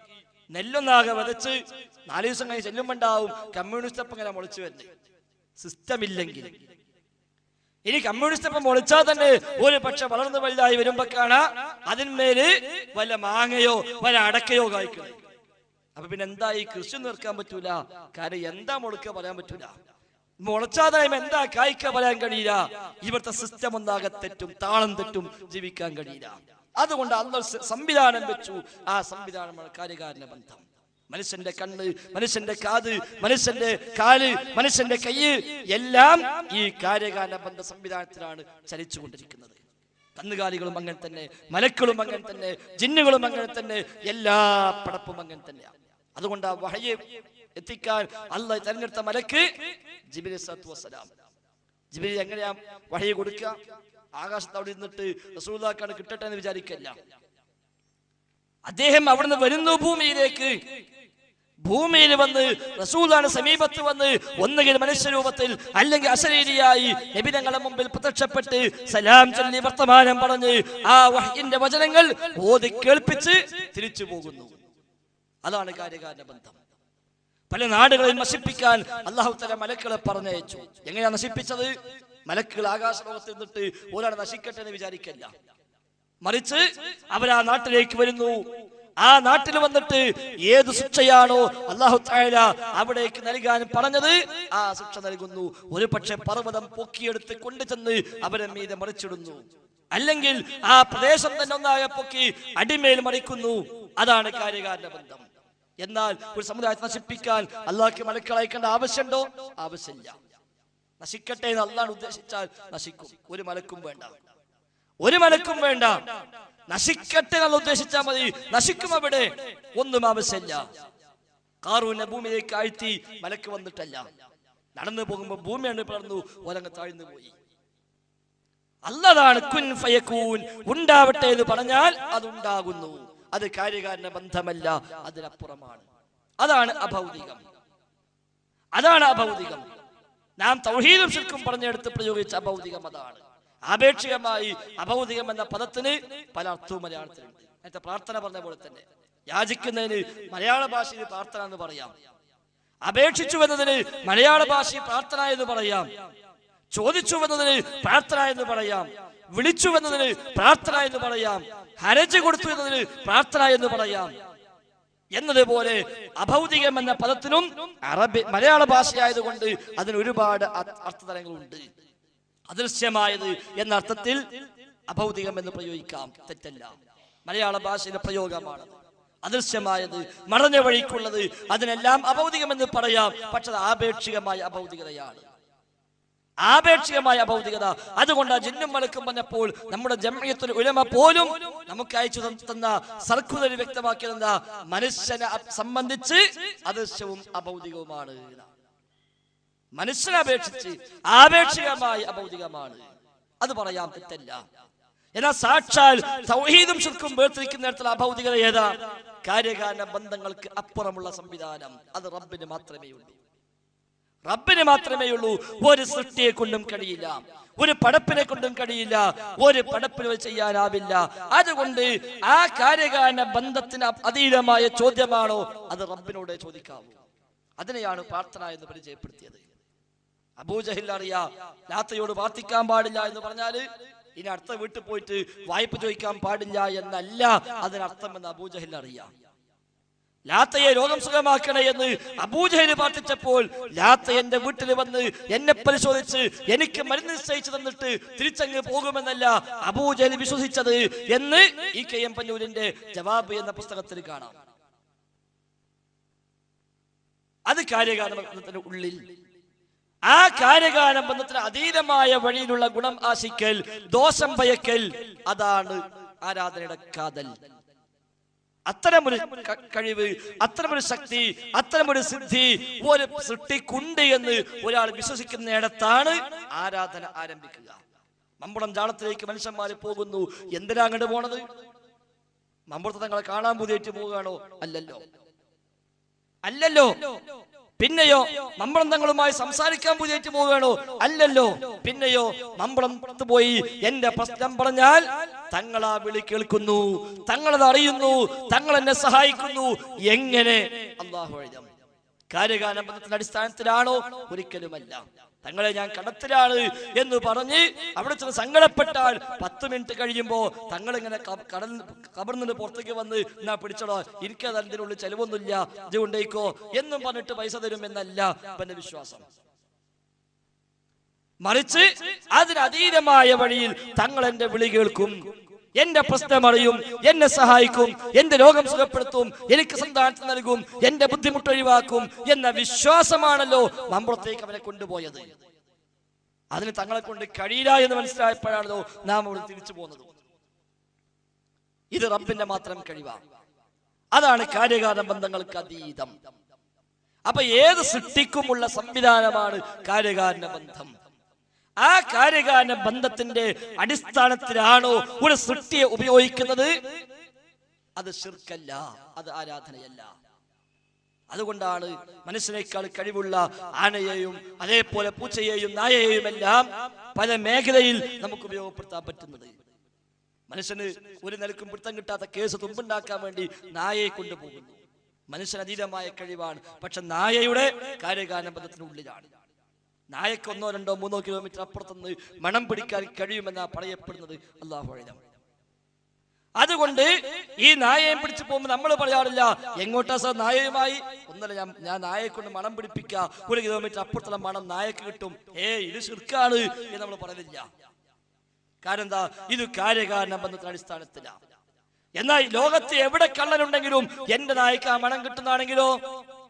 നെല്ലൊന്നാകെ വിതച്ച് 4 ദിവസം കഴിഞ്ഞ് ചെല്ലുമ്പോണ്ടാവും കമ്മ്യൂണിസ്റ്റ് അപ്പം ഇങ്ങനെ മുളച്ചു വരുന്നത്. സിസ്റ്റം ഇല്ലെങ്കിൽ ഇനി കമ്മ്യൂണിസ്റ്റ് അപ്പം മുളച്ചാൽ തന്നെ ഒരു പക്ഷെ വളർന്നു വലുതായി വരുമ്പോ കാണാ അതിന്മേല് വല്ല മാങ്ങയോ വല്ല അടക്കയോ കായ്ക്കുന്നത്. അപ്പൊ പിന്നെ എന്താ ഈ കൃഷി നിർക്കാൻ പറ്റൂല. കാരണം എന്താ മുളക്കുക പറയാൻ പറ്റൂല. മുളച്ചാതായും എന്താ കായ്ക്ക പറയാൻ കഴിയില്ല. ഇവിടുത്തെ സിസ്റ്റം ഒന്നാകെ തെറ്റും, താളം തെറ്റും, ജീവിക്കാൻ കഴിയില്ല. അതുകൊണ്ട് അല്ലാഹു സംവിധാനം വെച്ചു. ആ സംവിധാനമാണ് കാര്യകാരണ ബന്ധം. മനുഷ്യന്റെ കണ്ണ്, മനുഷ്യന്റെ കാത്, മനുഷ്യന്റെ കാല്, മനുഷ്യന്റെ കയ്യ് എല്ലാം ഈ കാര്യകാരണ ബന്ധ സംവിധാനത്തിലാണ് ചലിച്ചുകൊണ്ടിരിക്കുന്നത്. കന്നുകാലികളും അങ്ങനെ തന്നെ, മലക്കുകളും അങ്ങനെ തന്നെ, ജിന്നുകളും അങ്ങനെ തന്നെ, എല്ലാ പടപ്പും അങ്ങനെ തന്നെയാണ്. അതുകൊണ്ട് ആ വഹയ് എത്തിക്കാൻ അല്ലാഹു തിരഞ്ഞെടുത്ത മലക്ക് ജിബ്രീൽ അലൈഹിസ്സലാത്തു വസ്സലാം. ജിബ്രീൽ എങ്ങനെയാ വഹയ് കൊടുക്കുക? ആകാശത്ത് അവിടെ നിന്നിട്ട് റസൂലുള്ളാഹിക്കാണ് കിട്ടട്ടെ എന്ന് വിചാരിക്കല്ല. അദ്ദേഹം അവിടുന്ന് വരുന്നു ഭൂമിയിലേക്ക്. ഭൂമിയിൽ വന്ന് റസൂലുള്ളാഹിയുടെ സമീപത്ത് വന്ന് ഒന്നുകിൽ മനുഷ്യരൂപത്തിൽ അല്ലെങ്കിൽ അശരീരിയായി നബി തങ്ങളുടെ മുമ്പിൽ പ്രത്യക്ഷപ്പെട്ട് സലാം ചൊല്ലി വർത്തമാനം പറഞ്ഞ് ആ വഹയിന്റെ വചനങ്ങൾ ഓതി കേൾപ്പിച്ച് തിരിച്ചു പോകുന്നു. അതാണ് കാര്യകാരണ ബന്ധം. പല നാടുകളിൽ നശിപ്പിക്കാൻ അല്ലാഹു തആല മലക്കുകളെ പറഞ്ഞയച്ചു. എങ്ങനെയാ നശിപ്പിച്ചത്? മലക്കുകൾ ആകാശലോകത്ത് നിന്നിട്ട് ഒരാൾ നശിക്കട്ടെ എന്ന് വിചാരിക്കല്ല, മറിച്ച് അവരാ നാട്ടിലേക്ക് വരുന്നു. ആ നാട്ടിൽ വന്നിട്ട് ഏത് ശിക്ഷയാണോ അല്ലാഹു തആല അവിടേക്ക് നൽകാൻ പറഞ്ഞത് ആ ശിക്ഷ നൽകുന്നു. ഒരു പക്ഷെ പർവ്വതം പൊക്കിയെടുത്ത് കൊണ്ടുചെന്ന് അവരെ മീതെ മറിച്ചിടുന്നു, അല്ലെങ്കിൽ ആ പ്രദേശം തന്നെ ഒന്നാകെ പൊക്കി അടിമേൽ മറിക്കുന്നു. അതാണ് കാര്യകാരണ ബന്ധം. എന്നാൽ ഒരു സമുദായത്തെ നശിപ്പിക്കാൻ അല്ലാഹുക്ക് മലക്കുകളെ അയക്കേണ്ട ആവശ്യമുണ്ടോ? ആവശ്യമില്ല. നശിക്കട്ടെ എന്ന് അല്ലാഹു ഉദ്ദേശിച്ചാൽ നശിക്കും. ഒരു മലക്കും വേണ്ട, ഒരു മലക്കും വേണ്ട. നശിക്കട്ടെ എന്ന് ഉദ്ദേശിച്ചാൽ മതി. നശിക്കും അവിടെ, ഒന്നും ആവശ്യമില്ല. ഖാറൂനെ ഭൂമിയിലേക്ക് ആഴ്ത്തി മലക്ക് വന്നിട്ടല്ല, നടന്നു പോകുമ്പോ ഭൂമിയാണ് പിളർന്നു, ഒരങ്ങ് താഴ്ന്നു പോയി. അല്ലാഹുവാണ് കുൻ ഫയകൂൻ, ഉണ്ടാവട്ടെ എന്ന് പറഞ്ഞാൽ അത് ഉണ്ടാകുന്നു. അത് കാര്യകാരണ ബന്ധമല്ല, അതിനപ്പുറമാണ്. അതാണ് അഭൗതികം, അതാണ് അഭൗതികം. നാം തൗഹീദും ശിർക്കും പറഞ്ഞെടുത്ത് പ്രയോഗിച്ച അഭൗതികം അതാണ്. ആപേക്ഷികമായി അഭൗതികം എന്ന പദത്തിന് പല അർത്ഥവും മലയാളത്തിലുണ്ട്. നേരത്തെ പ്രാർത്ഥന പറഞ്ഞ പോലെ തന്നെ യാചിക്കുന്നതിന് മലയാള ഭാഷയിൽ പ്രാർത്ഥന എന്ന് പറയാം, അപേക്ഷിച്ചു എന്നതിന് മലയാള ഭാഷയിൽ പ്രാർത്ഥന എന്ന് പറയാം, ചോദിച്ചു എന്നതിന് പ്രാർത്ഥന എന്ന് പറയാം, വിളിച്ചു എന്നതിന് പ്രാർത്ഥന എന്ന് പറയാം, ഹരജ് കൊടുത്തു എന്നതിന് പ്രാർത്ഥന എന്ന് പറയാം. എന്നതുപോലെ അഭൗതികം എന്ന പദത്തിനും മലയാള ഭാഷയായതുകൊണ്ട് അതിന് ഒരുപാട് അർത്ഥതലങ്ങളുണ്ട്. അദൃശ്യമായത് എന്ന അർത്ഥത്തിൽ അഭൗതികം എന്ന് പ്രയോഗിക്കാം, തെറ്റല്ല. മലയാള ഭാഷയിലെ പ്രയോഗമാണ്. അദൃശ്യമായത്, മറഞ്ഞ വഴിക്കുള്ളത്, അതിനെല്ലാം അഭൗതികം എന്ന് പറയാം. പക്ഷെ അത് ആപേക്ഷികമായ അഭൗതികതയാണ്, ആപേക്ഷികമായ അഭൗതികത. അതുകൊണ്ട് ജിന്നും മലക്കും പറഞ്ഞപ്പോൾ നമ്മുടെ ജംഇയ്യത്തുൽ ഉലമ പോലും നമുക്ക് അയച്ചു തന്ന സർക്കുലർ വ്യക്തമാക്കിയത് മനുഷ്യനെ സംബന്ധിച്ച് അദൃശ്യവും അഭൗതികവുമാണ്. മനുഷ്യനെ അപേക്ഷിച്ച് ആപേക്ഷികമായി അഭൗതികമാണ്, അത് പറയാൻ തെറ്റല്ല. എന്നാൽ സാക്ഷാൽ തൗഹീദും ശിർക്കും വേർതിരിക്കുന്നിടത്തുള്ള അഭൗതികത ഏതാ? കാര്യകാരണ ബന്ധങ്ങൾക്ക് അപ്പുറമുള്ള സംവിധാനം. അത് റബ്ബിന് മാത്രമേ ഉള്ളൂ, റബ്ബിന് മാത്രമേ ഉള്ളൂ. ഒരു സൃഷ്ടിയെ കൊണ്ടും കഴിയില്ല, ഒരു പടപ്പിനെ കൊണ്ടും കഴിയില്ല, ഒരു പടപ്പിന് ചെയ്യാനാവില്ല. അതുകൊണ്ട് ആ കാര്യകാരണ ബന്ധത്തിന് അതീതമായ ചോദ്യമാണോ അത് റബ്ബിനോട് ചോദിക്കാവൂ. അതിനെയാണ് പ്രാർത്ഥന എന്ന് പരിചയപ്പെടുത്തിയത്. അബൂജഹൽ അറിയാ ലാത്തയോട് പ്രാർത്ഥിക്കാൻ പാടില്ല എന്ന് പറഞ്ഞാല് ഇനി അടുത്ത വീട്ടിൽ പോയിട്ട് വായ്പ ചോദിക്കാൻ പാടില്ല എന്നല്ല അതിനർത്ഥം എന്ന് അബൂജഹൽ അറിയാം. ലാത്തയെ രോഗം സുഖമാക്കണേ എന്ന് അബൂജഹൽ പ്രാർത്ഥിച്ചപ്പോൾ ലാത്ത എന്റെ വീട്ടിൽ വന്ന് എന്നെ പരിശോധിച്ച് എനിക്ക് മരുന്ന് നിശ്ചയിച്ചു തന്നിട്ട് തിരിച്ചങ്ങ് പോകുമെന്നല്ല അബൂജഹൽ വിശ്വസിച്ചത് എന്ന് ഇ.കെ.എം. പന്നൂരിന്റെ ജവാബ് എന്ന പുസ്തകത്തിൽ കാണാം. അത് കാര്യകാരണത്തിന്റെ ഉള്ളിൽ, ആ കാര്യകാരണ ബന്ധത്തിന് അതീതമായ വഴിയിലുള്ള ഗുണം ആശിക്കൽ, ദോഷം ഭയക്കൽ, അതാണ് ആരാധനയുടെ കാതൽ. അത്തരമൊരു കഴിവ്, അത്തരമൊരു ശക്തി, അത്തരമൊരു സിദ്ധി ഒരു സൃഷ്ടിക്കുണ്ട് എന്ന് ഒരാൾ വിശ്വസിക്കുന്നിടത്താണ് ആരാധന ആരംഭിക്കുക. മമ്പുറം ജാളത്തിലേക്ക് മനുഷ്യന്മാര് പോകുന്നു. എന്തിനാ അങ്ങോട്ട് പോണത്? മമ്പുറത്ത് തങ്ങളെ കാണാൻ പുതിയേറ്റ് പോവുകയാണോ? അല്ലല്ലോ. പിന്നെയോ മമ്പളം തങ്ങളുമായി സംസാരിക്കാൻ പുതിയേറ്റ് പോവുകയാണോ? അല്ലല്ലോ. പിന്നെയോ മമ്പളത്ത് പോയി എന്റെ പ്രശ്നം പറഞ്ഞാൽ തങ്ങളാ വിളി കേൾക്കുന്നു, തങ്ങളത് അറിയുന്നു, തങ്ങൾ എന്നെ സഹായിക്കുന്നു. എങ്ങനെ? അല്ലാഹു അഅലം. കാര്യകാരണ ബന്ധത്തിന്റെ അടിസ്ഥാനത്തിലാണോ? ഒരിക്കലുമല്ല. തങ്ങളെ ഞാൻ കടത്തിലാണ് എന്ന് പറഞ്ഞ് അവിടെ ചെന്ന് സങ്കടപ്പെട്ടാൽ 10 മിനിറ്റ് കഴിയുമ്പോ തങ്ങൾ ഇങ്ങനെ കബറിന് പുറത്തേക്ക് വന്ന് എന്നാ പിടിച്ചടോ, എനിക്കത് അതിനുള്ളിൽ ചെലവൊന്നുമില്ല, ഇത് കൊണ്ടേക്കോ എന്നും പറഞ്ഞിട്ട് പൈസ തരുമെന്നല്ല എന്റെ വിശ്വാസം. മറിച്ച് അതിനതീതമായ വഴിയിൽ തങ്ങൾ എന്റെ വിളി കേൾക്കും, എന്റെ പ്രശ്നം അറിയും, എന്നെ സഹായിക്കും, എന്റെ രോഗം സുഖപ്പെടുത്തും, എനിക്ക് സന്താനത്തെ നൽകും, എന്റെ ബുദ്ധിമുട്ട് ഒഴിവാക്കും എന്ന വിശ്വാസമാണല്ലോ മമ്പുറത്തേക്ക് അവനെ കൊണ്ടുപോയത്. അതിന് തങ്ങളെ കൊണ്ട് കഴിയില്ല എന്ന് മനസ്സിലായപ്പോഴാണല്ലോ നാം അവിടെ തിരിച്ചു പോകുന്നത്. ഇത് റബ്ബിന്റെ മാത്രം കഴിവാണ്. അതാണ് കാര്യകാരണ ബന്ധങ്ങൾക്ക് അതീതം. അപ്പൊ ഏത് സൃഷ്ടിക്കുമുള്ള സംവിധാനമാണ് കാര്യകാരണ ബന്ധം. ആ കാര്യകാരണ ബന്ധത്തിന്റെ അടിസ്ഥാനത്തിലാണോ ഒരു സൃഷ്ടിയെ ഉപയോഗിക്കുന്നത്? അത് ശിർക്കല്ല, അത് ആരാധനയല്ല. അതുകൊണ്ടാണ് മനുഷ്യനേക്കാൾ കഴിവുള്ള ആനയെയും അതേപോലെ പൂച്ചയെയും നായയെയും എല്ലാം പല മേഖലയിൽ നമുക്ക് ഉപയോഗപ്പെടുത്താൻ പറ്റുന്നത്. മനുഷ്യന് ഒരു നിലക്കും പിടുത്തം കിട്ടാത്ത കേസ് തുമ്പുണ്ടാക്കാൻ വേണ്ടി നായയെ കൊണ്ടുപോകുന്നു. മനുഷ്യന് അതീതമായ കഴിവാണ്, പക്ഷെ നായയുടെ കാര്യകാരണ ബന്ധത്തിനുള്ളിലാണ്. നായക്ക് 1, 2, 3 കിലോമീറ്റർ അപ്പുറത്തുനിന്ന് മണം പിടിക്കാൻ കഴിയുമെന്നാണ് പറയപ്പെടുന്നത്. അല്ലാഹു അഅലം. അതുകൊണ്ട് ഈ നായയെ പിടിച്ചു പോകുമ്പോൾ നമ്മൾ പറയാറില്ല എങ്ങോട്ടാ സാർ നായയുമായി? ഒന്നല്ല, ഞാൻ നായയെ കൊണ്ട് മണം പിടിപ്പിക്കുക, 1 കിലോമീറ്റർ അപ്പുറത്തുള്ള മണം നായക്ക് കിട്ടും, ഇത് ശിർക്കാണ് എന്ന് നമ്മൾ പറയുന്നില്ല. കാരണം എന്താ? ഇത് കാര്യകാരണ ബന്ധത്തിന്റെ അടിസ്ഥാനത്തിലാണ്. എന്നാൽ ലോകത്ത് എവിടെ കള്ളനുണ്ടെങ്കിലും എന്റെ നായക്ക് ആ മണം കിട്ടുന്നതാണെങ്കിലോ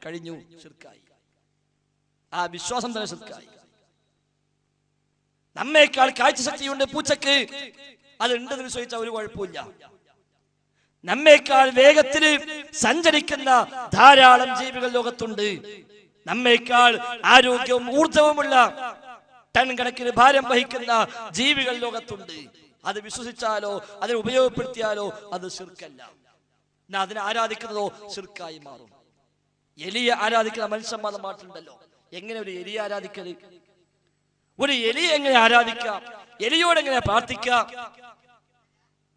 കഴിഞ്ഞു, ശിർക്കായി. ആ വിശ്വാസം തന്നെ ശിർക്കായി. നമ്മേക്കാൾ കാഴ്ചശക്തിയുണ്ട് പൂച്ചക്ക്, അതുണ്ടെന്ന് ചോദിച്ചാൽ ഒരു കുഴപ്പമില്ല. നമ്മേക്കാൾ വേഗത്തിൽ സഞ്ചരിക്കുന്ന ധാരാളം ജീവികൾ ലോകത്തുണ്ട്. നമ്മേക്കാൾ ആരോഗ്യവും ഊർജവുമുള്ള ടൺ കണക്കിന് ഭാരം വഹിക്കുന്ന ജീവികൾ ലോകത്തുണ്ട്. അത് വിശ്വസിച്ചാലോ അതിനെ ഉപയോഗപ്പെടുത്തിയാലോ അത് ശിർക്കല്ല. അതിനെ ആരാധിക്കുന്നതോ ശിർക്കായി മാറും. എലിയെ ആരാധിക്കുന്ന മനുഷ്യന്മാരുടെ നാട്ടിലുണ്ടല്ലോ. എങ്ങനെ ഒരു എലിയെ ആരാധിക്കല്? ഒരു എലിയെ എങ്ങനെ ആരാധിക്കാം? എലിയോട് എങ്ങനെ പ്രാർത്ഥിക്കാം?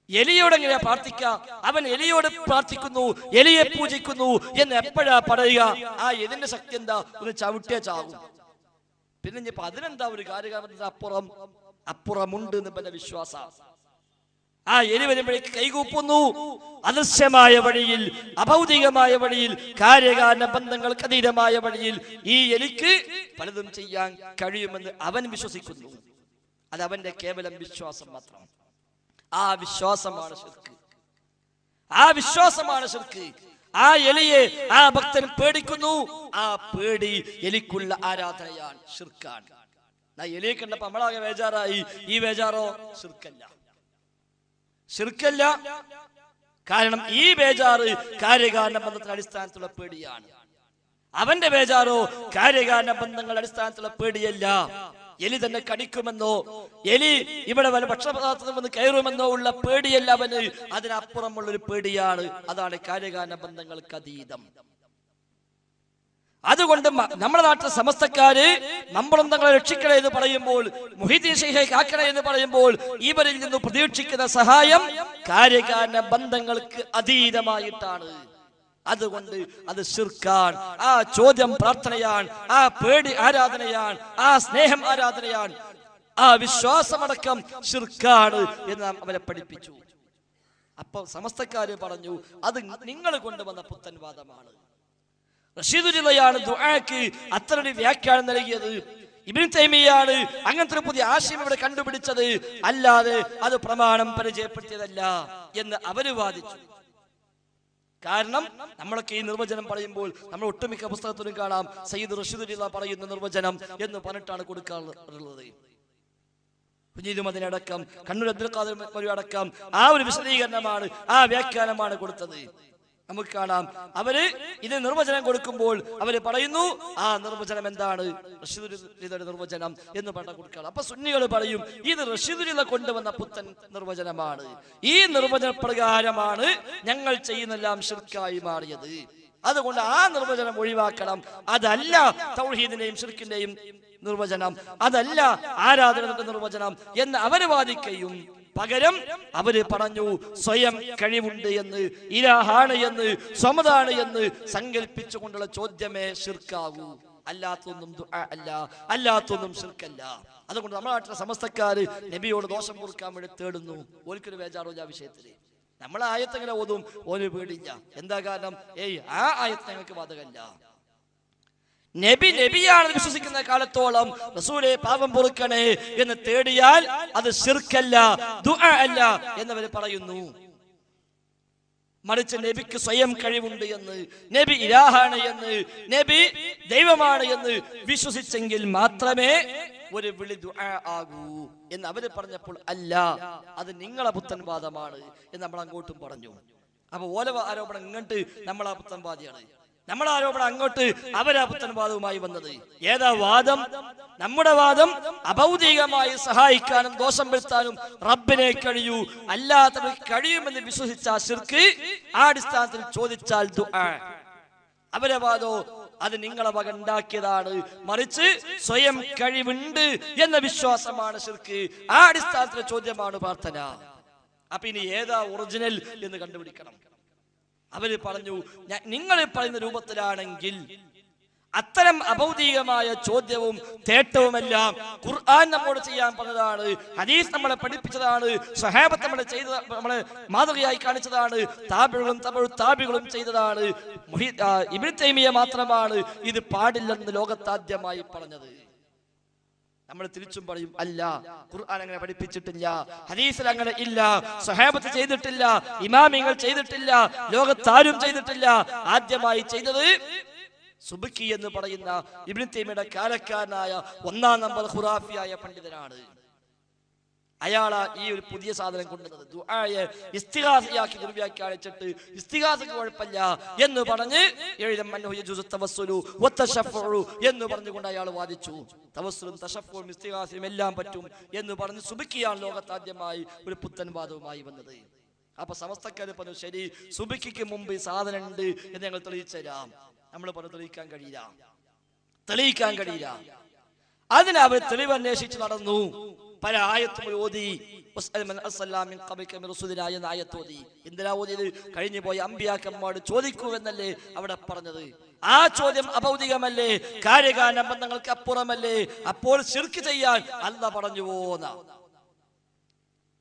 എലിയോട് എങ്ങനെയാ പ്രാർത്ഥിക്കാം? അവൻ എലിയോട് പ്രാർത്ഥിക്കുന്നു, എലിയെ പൂജിക്കുന്നു എന്ന് എപ്പോഴാ പറയുക? ആ എലിന്റെ ശക്തി എന്താ? ഒന്ന് ചവിട്ടിയ ചാകും. പിന്നെ ഇനിയിപ്പോ അതിനെന്താ ഒരു കാര്യകാരണത്തിന് അപ്പുറമുണ്ട് എന്ന് എന്റെ വിശ്വാസം. ആ എലി വരുമ്പോഴേക്ക് കൈകൂപ്പുന്നു. അദൃശ്യമായ വഴിയിൽ, അഭൗതികമായ വഴിയിൽ, കാര്യകാരണ ബന്ധങ്ങൾക്ക് അതീതമായ വഴിയിൽ ഈ എലിക്ക് പലതും ചെയ്യാൻ കഴിയുമെന്ന് അവൻ വിശ്വസിക്കുന്നു. അത് അവന്റെ കേവലം വിശ്വാസം മാത്രം. ആ വിശ്വാസമാണ് ശിർക്ക്. ആ വിശ്വാസമാണ് ശിർക്ക്. ആ എലിയെ ആ ഭക്തൻ പേടിക്കുന്നു. ആ പേടി എലിക്കുള്ള ആരാധനയാണ്, ശിർക്കാണ്. എലിയെ കണ്ടപ്പോ നമ്മളാകെ ബേജാറായി. ഈ ബേജാറോ ശിർക്കല്ല, ശിർക്കല്ല. കാരണം ഈ ബേജാറ് കാര്യകാരണ ബന്ധത്തിന്റെ അടിസ്ഥാനത്തിലുള്ള പേടിയാണ്. അവന്റെ ബേജാറോ കാര്യകാരണ ബന്ധങ്ങളുടെ അടിസ്ഥാനത്തിലുള്ള പേടിയല്ല. എലി തന്നെ കടിക്കുമെന്നോ, എലി ഇവിടെ വല്ല ഭക്ഷണപദാർത്ഥത്തിൽ വന്ന് കയറുമെന്നോ ഉള്ള പേടിയല്ല അവന്. അതിനപ്പുറമുള്ളൊരു പേടിയാണ്. അതാണ് കാര്യകാരണ ബന്ധങ്ങൾക്ക് അതീതം. അതുകൊണ്ട് നമ്മുടെ നാട്ടിലെ സമസ്തക്കാര് മമ്പളം തങ്ങളെ രക്ഷിക്കണേ എന്ന് പറയുമ്പോൾ, മുഹീദ്ദീൻ ശൈഖെ കാക്കണേ എന്ന് പറയുമ്പോൾ ഇവരിൽ നിന്ന് പ്രതീക്ഷിക്കുന്ന സഹായം കാര്യകാരണ ബന്ധങ്ങൾക്ക് അതീതമായിട്ടാണ്. അതുകൊണ്ട് അത് ശിർക്കാണ്. ആ ചോദ്യം പ്രാർത്ഥനയാണ്, ആ പേടി ആരാധനയാണ്, ആ സ്നേഹം ആരാധനയാണ്, ആ വിശ്വാസമടക്കം ശിർക്കാണ് എന്ന് നാം അവരെ പഠിപ്പിച്ചു. അപ്പൊ സമസ്തക്കാര് പറഞ്ഞു അത് നിങ്ങൾ കൊണ്ടുവന്ന പുത്തൻവാദമാണ്. റഷീദുലിയാണ് ദുആക്ക് അത്രയൊരു വ്യാഖ്യാനം നൽകിയത്. ഇബ്നു തൈമിയ്യാണ് അങ്ങനത്തെ ഒരു പുതിയ ആശയം ഇവിടെ കണ്ടുപിടിച്ചത്, അല്ലാതെ അത് പ്രമാണം പരിചയപ്പെടുത്തിയതല്ല എന്ന് അവര് വാദിച്ചു. കാരണം നമ്മളൊക്കെ ഈ നിർവചനം പറയുമ്പോൾ നമ്മൾ ഒട്ടുമിക്ക പുസ്തകത്തിലും കാണാം സയ്യിദ് റഷീദുലില്ലാ പറയുന്ന നിർവചനം എന്ന് പറഞ്ഞിട്ടാണ് കൊടുക്കാറുള്ളത്. കുഞ്ഞീദ് മദീനയടക്കം കണ്ണൂർ അബ്ദുൽ ഖാദിർ മൗലവി അടക്കം ആ ഒരു വിശദീകരണമാണ്, ആ വ്യാഖ്യാനമാണ് കൊടുത്തത്. നമുക്ക് കാണാം. അവര് ഇത് നിർവചനം കൊടുക്കുമ്പോൾ അവര് പറയുന്നു ആ നിർവചനം എന്താണ്, റഷീദുൽ നിർവചനം എന്ന് പറഞ്ഞ കൊടുക്കണം. അപ്പൊ സുന്നികൾ പറയും ഇത് റഷീദുൽ കൊണ്ടുവന്ന പുത്തൻ നിർവചനമാണ്, ഈ നിർവചന പ്രകാരമാണ് ഞങ്ങൾ ചെയ്യുന്നെല്ലാം ശിർക്കായി മാറിയത്, അതുകൊണ്ട് ആ നിർവചനം ഒഴിവാക്കണം. അതല്ല തൗഹീദിന്റെയും ശിർക്കിന്റെയും നിർവചനം, അതല്ല ആരാധനയുടെ നിർവചനം എന്ന് അവര് വാദിക്കുകയും പകരം അവര് പറഞ്ഞു സ്വയം കഴിവുണ്ട് എന്ന്, ഇലാഹാണ് എന്ന്, സ്വമതാണ് എന്ന് സങ്കല്പിച്ചുകൊണ്ടുള്ള ചോദ്യമേ ശിർക്കാവൂ, അല്ലാത്തൊന്നും ദുആ അല്ല, അല്ലാത്തൊന്നും ശിർക്കല്ല. അതുകൊണ്ട് നമ്മുടെ നാട്ടിലെ സമസ്തക്കാര് നബിയോട് ദോഷം കൊടുക്കാൻ വേണ്ടി തേടുന്നു. ഓൽക്കൊരു ബേജാറില്ല വിഷയത്തില്. നമ്മളെ ആയത്ത് എങ്ങനെ ഓതും, ഓന് പേടില്ല. എന്താ കാരണം? ആ ആയത്ത് ഞങ്ങൾക്ക് ബാധകല്ല. നബി നബിയാണെന്ന് വിശ്വസിക്കുന്ന കാലത്തോളം റസൂലേ പാപം പൊറുക്കണേ എന്ന് തേടിയാൽ അത് ശിർക്കല്ല, ദുആ അല്ല എന്നവർ പറയുന്നു. മറിച്ച് നബിക്ക് സ്വയം കഴിവുണ്ട് എന്ന്, നബി ഇലാഹാണ് എന്ന്, നബി ദൈവമാണ് എന്ന് വിശ്വസിച്ചെങ്കിൽ മാത്രമേ ഒരു വിളി ദുആ ആകൂ എന്ന് അവര് പറഞ്ഞപ്പോൾ അല്ല, അത് നിങ്ങളെ പുത്തൻവാദമാണ് എന്ന് നമ്മൾ അങ്ങോട്ടും പറഞ്ഞു. അപ്പൊ ഓല ആരോപണം ഇങ്ങോട്ട് നമ്മളാ പുത്തൻവാദിയാണ്, നമ്മുടെ ആരോപണം അങ്ങോട്ട് അവരാ പുത്തൻവാദവുമായി വന്നത്. ഏതാ വാദം? നമ്മുടെ വാദം അഭൗതികമായി സഹായിക്കാനും ദോഷം വരുത്താനും റബ്ബിനെ കഴിയൂ, അല്ലാത്തവർ കഴിയുമെന്ന് വിശ്വസിച്ച ശിർക്ക്, ആ അടിസ്ഥാനത്തിൽ ചോദിച്ചാൽ ദുആ. അവരെ വാദോ അത് നിങ്ങളെ വക ഉണ്ടാക്കിയതാണ്, മറിച്ച് സ്വയം കഴിവുണ്ട് എന്ന വിശ്വാസമാണ് ശിർക്ക്, ആ അടിസ്ഥാനത്തിലെ ചോദ്യമാണ് പ്രാർത്ഥന. അപ്പൊ ഇനി ഏതാ ഒറിജിനൽ എന്ന് കണ്ടുപിടിക്കണം. അവര് പറഞ്ഞു നിങ്ങൾ പറയുന്ന രൂപത്തിലാണെങ്കിൽ അത്തരം അഭൗതികമായ ചോദ്യവും തേട്ടവുമെല്ലാം ഖുർആൻ നമ്മോട് ചെയ്യാൻ പറഞ്ഞതാണ്, ഹദീസ് നമ്മളെ പഠിപ്പിച്ചതാണ്, സ്വഹാബത്ത് നമ്മളെ മാതൃകയായി കാണിച്ചതാണ്, താബികളും ചെയ്തതാണ്. ഇബ്നു തൈമിയ മാത്രമാണ് ഇത് പാടില്ലെന്ന് ലോകത്താദ്യമായി പറഞ്ഞത്. നമ്മൾ തിരിച്ചും പറയും അല്ല, ഖുർആൻ അങ്ങനെ പഠിപ്പിച്ചിട്ടില്ല, ഹദീസിൽ അങ്ങനെ ഇല്ല, സ്വഹാബത്ത് ചെയ്തിട്ടില്ല, ഇമാമിങ്ങൾ ചെയ്തിട്ടില്ല, ലോകത്താരും ചെയ്തിട്ടില്ല. ആദ്യമായി ചെയ്തത് സുബ്കി എന്ന് പറയുന്ന ഇബ്നു തൈമിയുടെ കാലക്കാരനായ 1-ാം നമ്പർ ഖുറാഫിയായ പണ്ഡിതനാണ്. അയാളാ ഈ ഒരു പുതിയ സാധനം കൊണ്ടുവന്നത്. ദുആയെ ഇസ്തിഗാസയാക്കി ദുർവ്യാഖ്യാനിച്ചിട്ട് ഇസ്തിഗാസക്ക് കുഴപ്പമില്ല എന്ന് പറഞ്ഞ് എന്ന് പറഞ്ഞുകൊണ്ട് അയാൾ വാദിച്ചു. തവസ്സുലും തശഫ്ഫും ഇസ്തിഗാസയും എല്ലാം പറ്റും എന്ന് പറഞ്ഞ് സുബ്കിയാണ് ലോകത്താദ്യമായി ഒരു പുത്തൻ വാദവുമായി വന്നത്. അപ്പൊ സമസ്തക്കാര് പറഞ്ഞു ശരി, സുബ്കിക്ക് മുമ്പ് ഈ സാധനം ഉണ്ട് എന്ന് ഞങ്ങൾ തെളിയിച്ചു തരാം. നമ്മൾ പറഞ്ഞു തെളിയിക്കാൻ കഴിയില്ല. അതിന് അവർ തെളിവ് അന്വേഷിച്ച് നടന്നു. പല ആയത്തും ഓതി, എന്തിനാ ഓതിയത്? കഴിഞ്ഞു പോയ അമ്പിയാക്കന്മാരോട് ചോദിക്കൂ എന്നല്ലേ അവിടെ പറഞ്ഞത്. ആ ചോദ്യം അഭൗതികമല്ലേ, കാര്യകാരണ ബന്ധങ്ങൾക്ക് അപ്പുറമല്ലേ, അപ്പോൾ ശിർക്ക് ചെയ്യാൻ അല്ലാഹ് പറഞ്ഞു പോന്ന.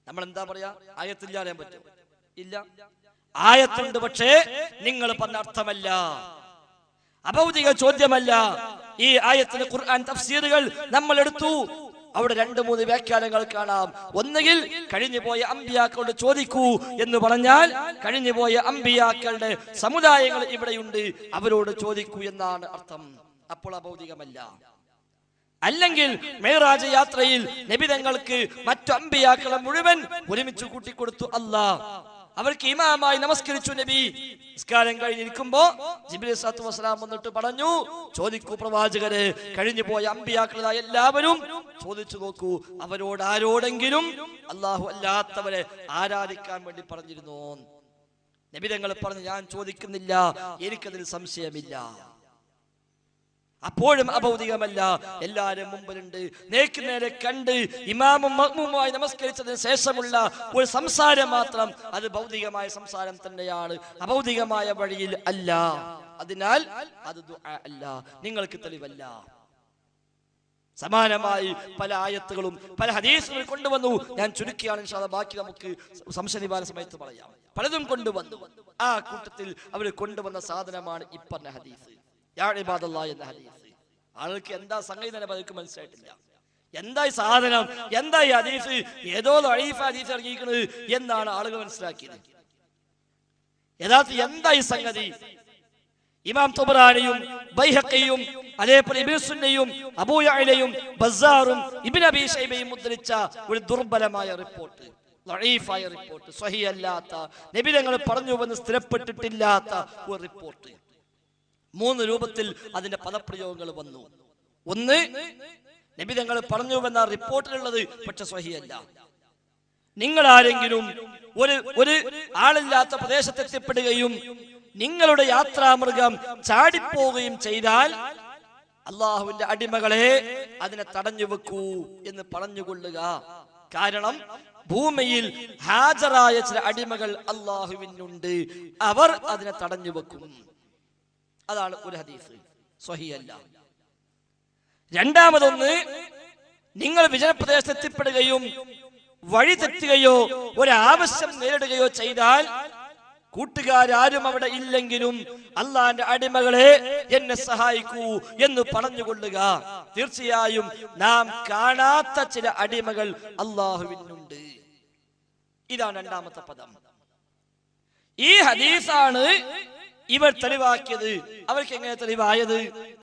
നമ്മൾ എന്താ പറയാ? ആയത്തിൽ അറിയാൻ പറ്റും? ഇല്ല, ആയത്തുണ്ട്, പക്ഷേ നിങ്ങൾ പറഞ്ഞ അർത്ഥമല്ല, അഭൗതിക ചോദ്യമല്ല. ഈ ആയത്തിന് ഖുർആൻ തഫ്സീറുകൾ നമ്മൾ എടുത്തു, അവിടെ 2-3 വ്യാഖ്യാനങ്ങൾ കാണാം. ഒന്നുകിൽ കഴിഞ്ഞുപോയ അമ്പിയാക്കളോട് ചോദിക്കൂ എന്ന് പറഞ്ഞാൽ കഴിഞ്ഞുപോയ അമ്പിയാക്കളുടെ സമുദായങ്ങൾ ഇവിടെയുണ്ട്, അവരോട് ചോദിക്കൂ എന്നാണ് അർത്ഥം, അപ്പോൾ അഭൗതികമല്ല. അല്ലെങ്കിൽ മിഅ്റാജ് യാത്രയിൽ നബി തങ്ങൾക്ക് മറ്റു അമ്പിയാക്കളെ മുഴുവൻ ഒരുമിച്ച് കൂട്ടിക്കൊടുത്തു അല്ലാഹ്. അവർക്ക് ഇമാമായി നമസ്കരിച്ചു നബി. നിസ്കാരം കഴിഞ്ഞിരിക്കുമ്പോ ജിബ്രീൽ സ്വല്ലല്ലാഹു അലൈഹി വസല്ലം വന്നിട്ട് പറഞ്ഞു, ചോദിക്കൂ പ്രവാചകരെ, കഴിഞ്ഞു പോയ അമ്പിയാക്കളായ എല്ലാവരും ചോദിച്ചു നോക്കൂ, അവരോട് ആരോടെങ്കിലും അല്ലാഹു അല്ലാത്തവരെ ആരാധിക്കാൻ വേണ്ടി പറഞ്ഞിരുന്നോ? നബി തങ്ങൾ പറഞ്ഞു, ഞാൻ ചോദിക്കുന്നില്ല, എനിക്കതിൽ സംശയമില്ല. അപ്പോഴും അഭൗതികമല്ല, എല്ലാരും മുമ്പിലുണ്ട്, നേർക്ക് നേരെ കണ്ട് ഇമാമും മഅ്മൂമുമായി നമസ്കരിച്ചതിന് ശേഷമുള്ള ഒരു സംസാരം മാത്രം, അത് ഭൗതികമായ സംസാരം തന്നെയാണ്, അഭൗതികമായ വഴിയിൽ അല്ല. അതിനാൽ അത് ദുആ അല്ല, നിങ്ങൾക്ക് തെളിവല്ല. സമാനമായി പല ആയത്തുകളും പല ഹദീസുകൾ കൊണ്ടുവന്നു. ഞാൻ ചുരുക്കിയാണ് ഇൻഷാ അല്ലാഹ്, ബാക്കി നമുക്ക് സംശയ നിവാരണ സമയത്ത് പറയാം. പലതും കൊണ്ടുവന്നു. ആ കൂട്ടത്തിൽ അവർ കൊണ്ടുവന്ന സാധനമാണ് ഈ പറഞ്ഞ ഹദീസ്, യാ ഇബാദല്ലാഹ് എന്ന ഹദീസ്. ആൾക്ക് എന്താ സംഗതി തന്നെ പലർക്കും മനസ്സിലായിട്ടില്ല. എന്താ ഈ സാധനം, എന്താ ഈ ഹദീസ്, ഏതോ ദഈഫ് ഹദീസ് ഇറങ്ങിയിരിക്കുന്നത് എന്നാണ് ആളുകൾ മനസ്സിലാക്കിയത്. യഥാർത്ഥ എന്താ ഈ സംഗതി? ഇമാം തബറാനിയും ബൈഹഖിയും അതേപോലെ ഇബ്നു സുന്നയും അബൂ യഅലയും ബസ്സാറും ഇബ്നു അബീ ശൈബയും മുദ്രിച്ച ഒരു ദുർബലമായ റിപ്പോർട്ട്, ദഈഫായ റിപ്പോർട്ട്, സ്വഹീഹല്ലാത്ത, നബി തങ്ങൾ പറഞ്ഞുവെന്ന് സ്ഥിരപ്പെട്ടിട്ടില്ലാത്ത ഒരു റിപ്പോർട്ട്. 3 രൂപത്തിൽ അതിന്റെ പദപ്രയോഗങ്ങൾ വന്നു. ഒന്ന്, നബി തങ്ങൾ പറഞ്ഞുവെന്ന റിപ്പോർട്ടിലുള്ളത് പക്ഷെ സ്വഹീഹല്ല. നിങ്ങൾ ആരെങ്കിലും ഒരു ആളില്ലാത്ത പ്രദേശത്ത് എത്തിപ്പെടുകയും നിങ്ങളുടെ യാത്രാമൃഗം ചാടിപ്പോവുകയും ചെയ്താൽ അള്ളാഹുവിന്റെ അടിമകളെ അതിനെ തടഞ്ഞു വെക്കൂ എന്ന് പറഞ്ഞുകൊള്ളുക. കാരണം ഭൂമിയിൽ ഹാജരായ ചില അടിമകൾ അള്ളാഹുവിനുണ്ട്, അവർ അതിനെ തടഞ്ഞു വെക്കും. അതാണ് ഒരു ഹദീസ്, സ്വഹീഹല്ല. രണ്ടാമതൊന്ന്, നിങ്ങൾ വിജനപ്രദേശത്ത് എത്തിപ്പെടുകയും വഴി തെറ്റുകയോ ഒരാവശ്യം നേരിടുകയോ ചെയ്താൽ കൂട്ടുകാരും അവിടെ ഇല്ലെങ്കിലും അള്ളാന്റെ അടിമകളെ എന്നെ സഹായിക്കൂ എന്ന് പറഞ്ഞുകൊള്ളുക. തീർച്ചയായും നാം കാണാത്ത ചില അടിമകൾ അള്ളാഹുവിനുണ്ട്. ഇതാണ് രണ്ടാമത്തെ പദം. ഈ ഹദീസാണ് ഇവർ തെളിവാക്കിയത്. അവർക്ക് എങ്ങനെ തെളിവായത്?